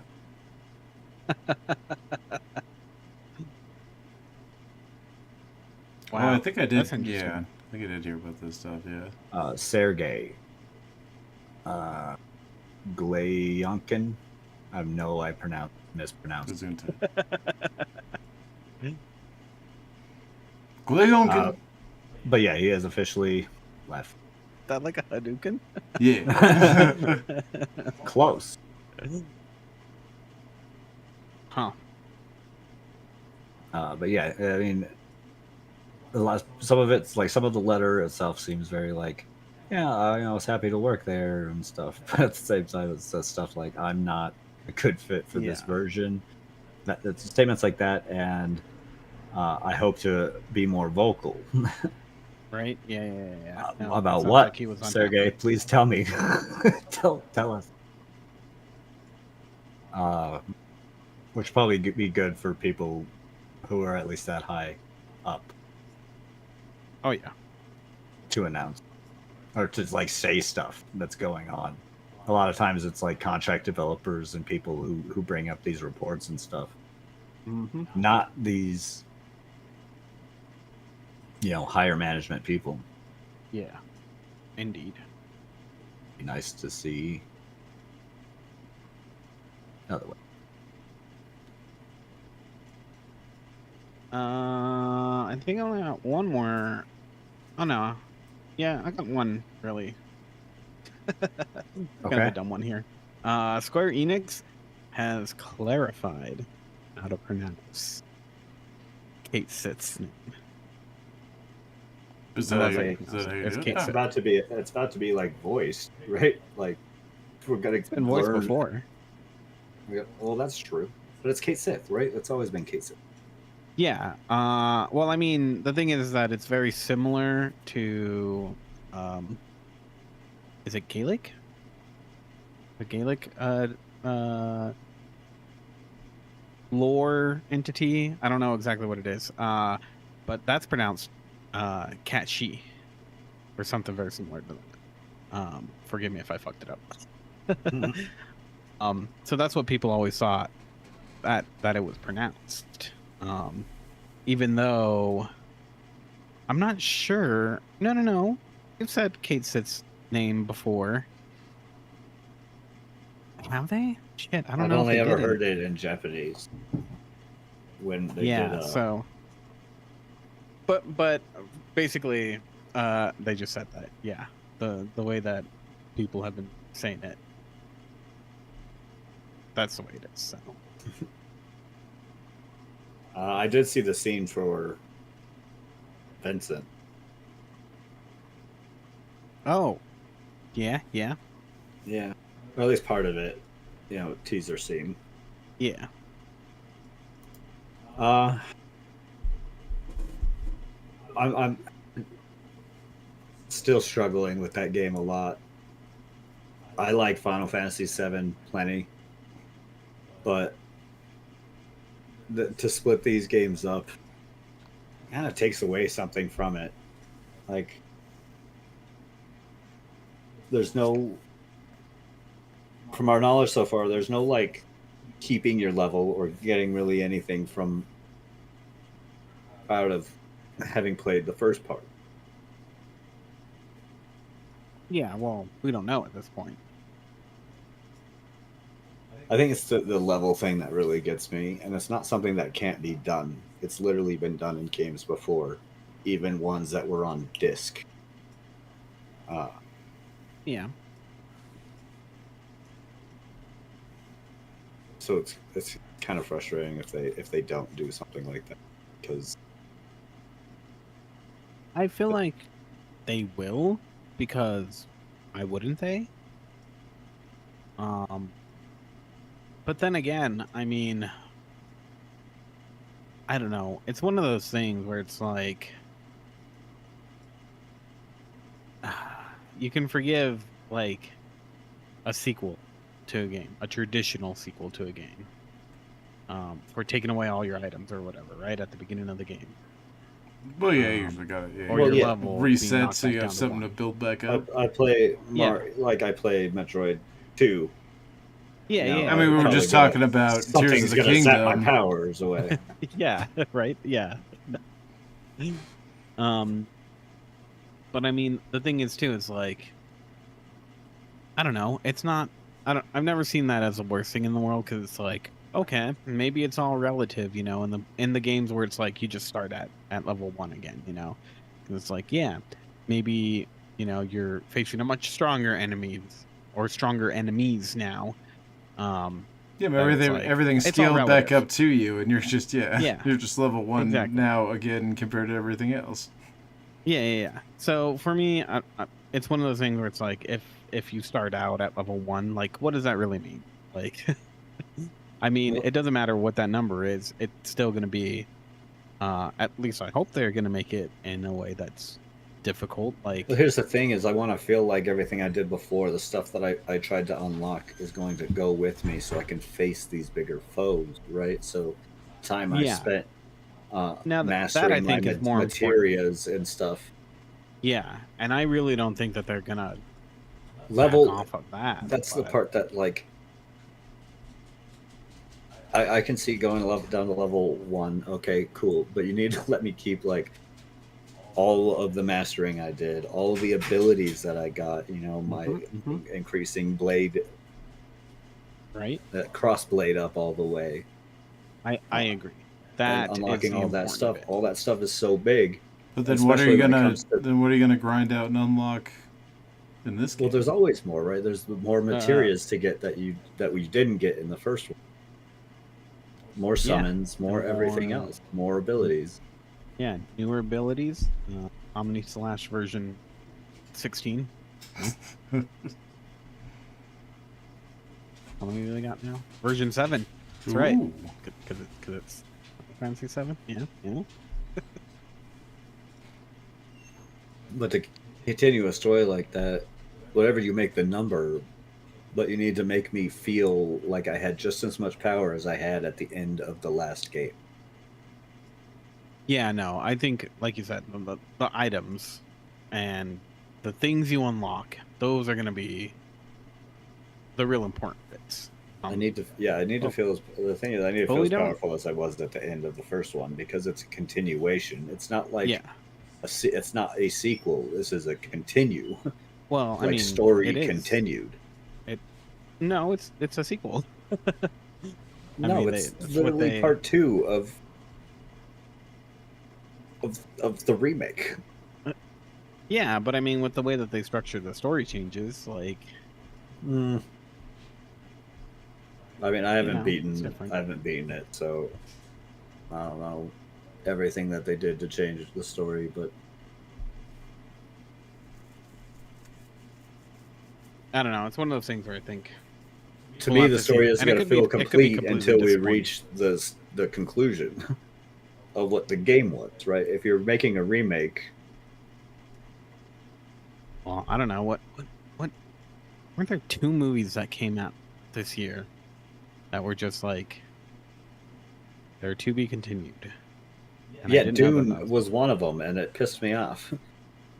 Oh, I think I did. That's interesting. Yeah, I think I did hear about this stuff. Yeah. Sergey Glayonkin. I know I mispronounced. Gesundheit. Gleonkin. But yeah, he has officially left. That like a Hadouken? Yeah. Close. Huh. But yeah, I mean, some of it's like some of the letter itself seems very like, yeah, I was happy to work there and stuff. But at the same time, it says stuff like, I'm not a good fit for this Yeah. version. It's statements like that, and I hope to be more vocal. Right? Yeah. No, About sounds what, like he was unhappy. Sergey? Please tell me. tell us. Which probably be good for people who are at least that high up Oh yeah. to announce or to like say stuff that's going on. A lot of times it's like contract developers and people who bring up these reports and stuff. Mm-hmm. Not these, higher management people. Yeah. Indeed. Be nice to see. Another way. I think I only got one more. Oh no. Yeah, I got one really. Kind of a Okay. dumb one here. Square Enix has clarified how to pronounce Kate Sitz's name. Is No, that that's how how you, you is that how you pronounce do it. it? It's It's about to be like voiced, right? Like we're gonna It's been voiced before. Well, that's true, but it's Kate Sith, right? It's always been Kate Sith. Yeah. Well, I mean, the thing is that it's very similar to, is it Gaelic? The Gaelic, lore entity. I don't know exactly what it is. But that's pronounced, Cat She, or something very similar to that. Forgive me if I fucked it up. So that's what people always thought that it was pronounced. Even though I'm not sure. No. You've said Kate Sitz's name before. Have they? Shit, I don't I've know. only if they ever did heard it in Japanese when they yeah. did. So. But basically, they just said that. Yeah, the way that people have been saying it. That's the way it is. So. I did see the scene for Vincent. Oh. Yeah. Yeah, or at least part of it. Teaser scene. Yeah. I'm still struggling with that game a lot. I like Final Fantasy VII plenty, but to split these games up kind of takes away something from it. Like, there's no, from our knowledge so far, there's no like keeping your level or getting really anything from out of having played the first part. Yeah. Well, we don't know at this point. I think it's the level thing that really gets me, and it's not something that can't be done. It's literally been done in games before, even ones that were on disc. Yeah. So it's kind of frustrating if they don't do something like that, because I feel like they will, because why wouldn't they? But then again, I mean, I don't know. It's one of those things where it's like you can forgive like a sequel to a game, a traditional sequel to a game, for taking away all your items or whatever, right at the beginning of the game. Well, yeah, you usually got it. Yeah, Or you your yeah. level being reset knocked so back you have down to something one. to build back up. I play Yeah. I played Metroid 2. Yeah, No, yeah. I mean, we were probably just gonna- talking about Tears of Something's the gonna set my Kingdom. powers away. Yeah, right. Yeah. Um, but I mean, the thing is too is like, I don't know. It's not. I don't. I've never seen that as the worst thing in the world because it's like, okay, maybe it's all relative, in the games where it's like you just start at level 1 again, 'Cause it's like, yeah, maybe you're facing a much stronger enemies or stronger enemies now. Yeah, but But it's like, everything's it's all scaled back relative. up to you, and you're just Yeah, you're just level 1 exactly. now again compared to everything else. Yeah. So for me, it's one of those things where it's like, if you start out at level 1, like, what does that really mean? Like, I mean, Well, it doesn't matter what that number is. It's still going to be, at least I hope they're going to make it in a way that's difficult. Like, well, here's the thing: is I want to feel like everything I did before, the stuff that I tried to unlock, is going to go with me, so I can face these bigger foes, right? So, time I yeah. spent Now that I mastering my think is more important. materias and stuff. Yeah, and I really don't think that they're gonna back Level. off of that. That's the But part that like I can see going level down to level 1. Okay, cool, but you need to let me keep like all of the mastering I did, all of the abilities that I got. My Mhm. increasing blade, Right, cross blade up all the way, I uh, agree. and That is unlocking the all that important stuff. bit. All that stuff is so big, But and then especially when it comes to, what are you gonna grind out and unlock in this well, game? there's always more, right? There's more Uh, materials to get that we didn't get in the first one. More yeah, summons, more and everything more. else, more abilities. Yeah, newer abilities. Omni slash version 16. Hmm? How many do they got now? Version 7. That's right. Ooh. Because it's Fantasy 7. Yeah. But to continue a story like that, whatever you make the number, but you need to make me feel like I had just as much power as I had at the end of the last game. Yeah, no, I think, like you said, the items and the things you unlock, those are going to be the real important bits. I need to, yeah, I need to Well, feel the thing is, I need to but feel we as don't. powerful as I was at the end of the first one because it's a continuation. It's not like Yeah. it's not a sequel. This is a continue, Well, I like mean, story it is. continued. It No, it's a sequel. I No, mean, it's that's what literally they. part 2 of the remake. Yeah, but I mean, with the way that they structure the story changes, like, Mm. I mean, it's different. I haven't beaten it, so I don't know everything that they did to change the story, but I don't know. It's one of those things where I think to we'll me, have the to see, story isn't and going to feel it could be complete completely until we disappointing. reach the conclusion of what the game was. Right? If you're making a remake, Well, I don't know what weren't there 2 movies that came out this year that were just like they're to be continued, and I yeah, didn't know that Dune that was. was one of them, and it pissed me off.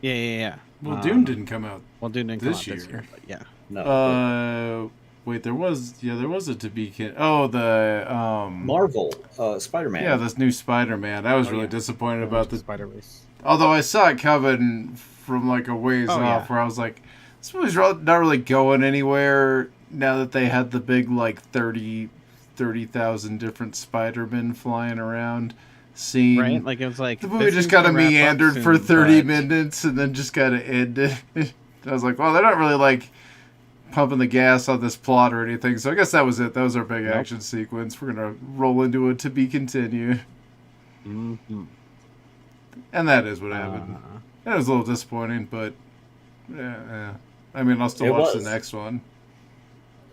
Yeah. Well, Dune didn't come out Well, Dune didn't come this out this year, year. but yeah. No, but Wait, there was a to be oh, the Marvel, Spider-Man. yeah, this new Spider-Man. I was Oh, really yeah. disappointed about the. Spider-Verse. Although I saw it coming from like a ways Oh, off, yeah. where I was like, this movie's not really going anywhere. Now that they had the big like 30,000 different Spider-Men flying around Right? scene. Like, it was like, The movie this just needs kind to of wrap up meandered for soon, 30 but minutes and then just kind of ended. I was like, well, they're not really like pumping the gas on this plot or anything. So I guess that was it. That was our big nope. action sequence. We're gonna roll into it to be continued, Mm-hmm. and that is what happened. That was a little disappointing, but yeah. I mean, I'll still It watch was. the next one.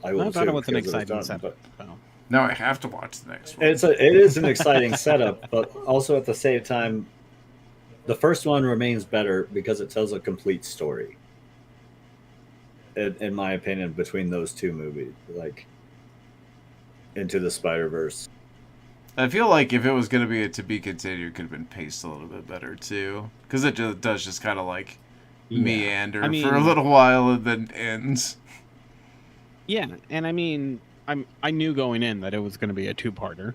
I I will thought too it was an because it was exciting done, setup. but So. Now I have to watch the next one. it is an exciting setup, but also at the same time, the first one remains better because it tells a complete story. In my opinion, between those two movies, like Into the Spider-Verse. I feel like if it was going to be a to be continued, it could have been paced a little bit better too, because it does just kind of like Yeah. meander I mean, for a little while and then ends. Yeah, and I mean, I knew going in that it was going to be a 2-parter.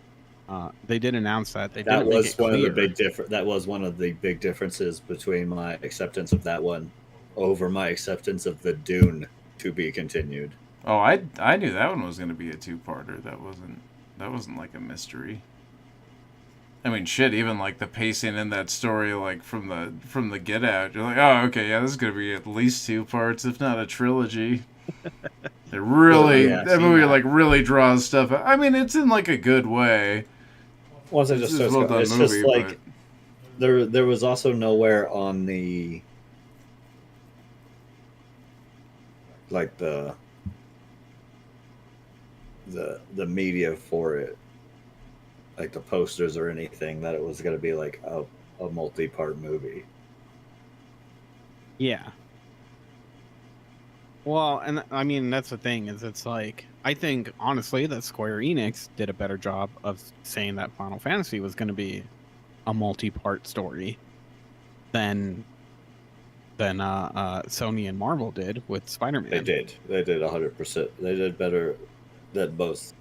They did announce that they That didn't make was it one of the clear. big That was one of the big differences between my acceptance of that one over my acceptance of the Dune to be continued. Oh, I knew that one was going to be a two-parter. That wasn't like a mystery. I mean, shit. Even like the pacing in that story, like from the Get Out, you're like, oh, okay, yeah, this is going to be at least two parts, if not a trilogy. It really, Yeah, that movie like really draws stuff out. I mean, it's in like a good way. Once it It's just a starts, well done it's movie, just like but there was also nowhere on the like the media for it, like the posters or anything, that it was going to be like a multi-part movie. Yeah. Well, and I mean that's the thing is it's like I think honestly that Square Enix did a better job of saying that Final Fantasy was going to be a multi-part story than Sony and Marvel did with Spider-Man. They did 100%. They did better than both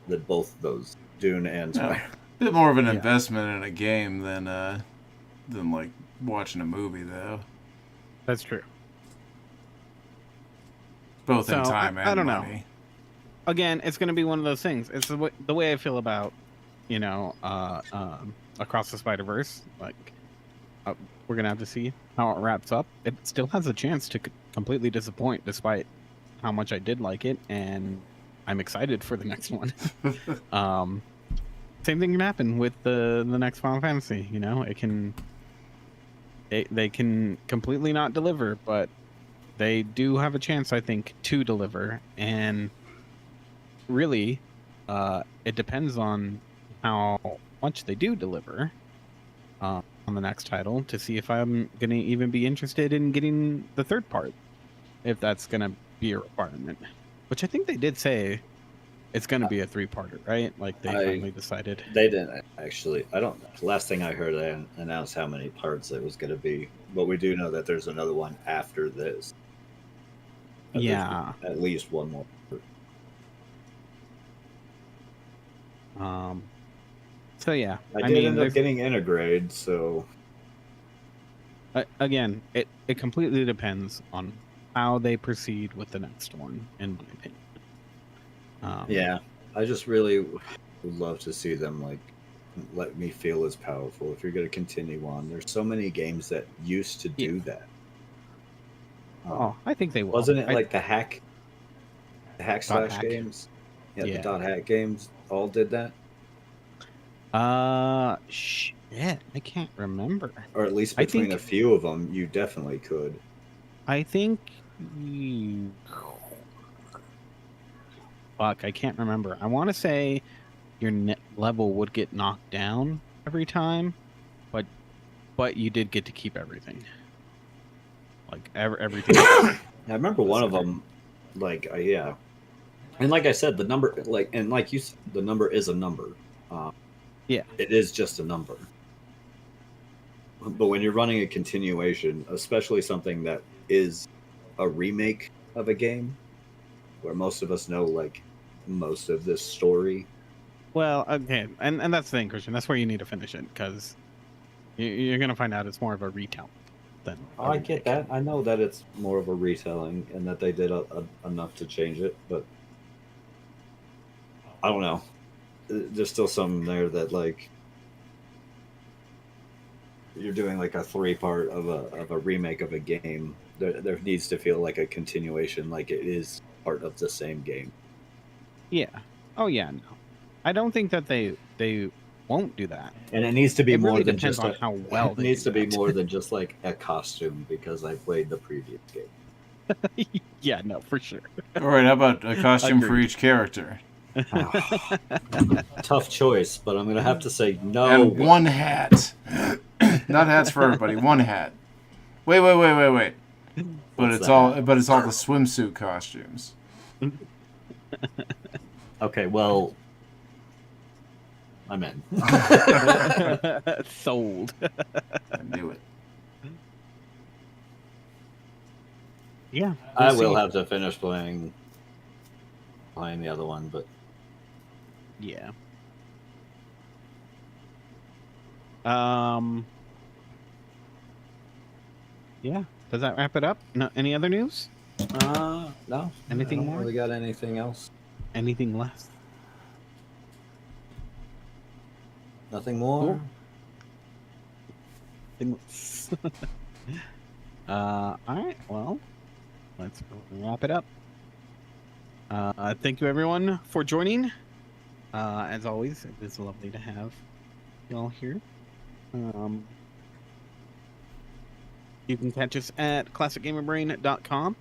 those, Dune and no, Spider. a bit more of an Yeah. investment in a game than like watching a movie, though. That's true. Both in So, time and I don't know. money. Again, it's going to be one of those things. It's the way I feel about, Across the Spider-Verse. Like, we're going to have to see how it wraps up. It still has a chance to completely disappoint, despite how much I did like it, and I'm excited for the next one. Same thing can happen with the next Final Fantasy. You know, they can completely not deliver, but they do have a chance, I think, to deliver. And really, it depends on how much they do deliver on the next title to see if I'm going to even be interested in getting the third part, if that's going to be a requirement. Which I think they did say it's going to be a 3-parter, right? Like they finally decided. They didn't actually. I don't. Last thing I heard, they announced how many parts it was going to be, but we do know that there's another one after this. Yeah. At least one more. So yeah, I did end up getting integrated, so again, it completely depends on how they proceed with the next one, in my opinion. Yeah, I just really would love to see them like let me feel as powerful. If you're going to continue on, there's so many games that used to do that. Oh, I think they will. Wasn't it like the hack slash hack. games? Yeah, Yeah. the dot hack games all did that, shit, I can't remember. or at least I between think- a few of them, you definitely could. I think. Fuck, I can't remember. I want to say your net level would get knocked down every time, but you did get to keep everything. Like everything. I remember one of them, like yeah, and like I said, the number, like you said, the number is a number. Yeah, it is just a number. But when you're running a continuation, especially something that is a remake of a game, where most of us know like most of this story. Well, okay, and that's the thing, Christian. That's where you need to finish it, because you're gonna find out it's more of a retell than. I get that. I know that it's more of a retelling, and that they did enough to change it, but I don't know. There's still some there that like you're doing like a 3-part of a remake of a game. There needs to feel like a continuation, like it is part of the same game. Yeah. Oh yeah. No, I don't think that they won't do that. And it needs to be It more really than depends just on how well it they needs do to be that. more than just like a costume because I played the previous game. Yeah. No, for sure. All right, how about a costume for Agreed. each character Tough choice, but I'm gonna have to say no. and one hat? Not hats for everybody. One hat. Wait. But What's it's that? all the swimsuit costumes. Okay, well, I'm in. Sold. I knew it. Yeah. I we'll will see. have to finish playing the other one, but Yeah. Yeah. Does that wrap it up? No, any other news? No. Anything I don't more? really got anything else. Anything less? Nothing more. Cool. All right. Well, let's wrap it up. Thank you everyone for joining. As always, it is lovely to have y'all here. You can catch us at classicgamerbrain.com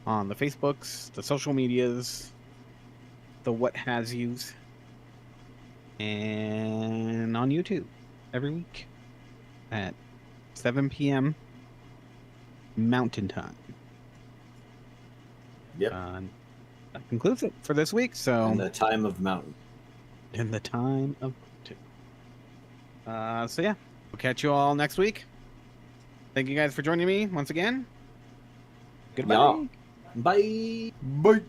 on the Facebooks, the social medias, the what has yous, and on YouTube every week at 7 p.m. Mountain Time. Yep. That concludes it for this week. So In the time of mountain. in the time of so yeah, we'll catch you all next week. Thank you guys for joining me once again. Goodbye. Yeah. Bye. Bye.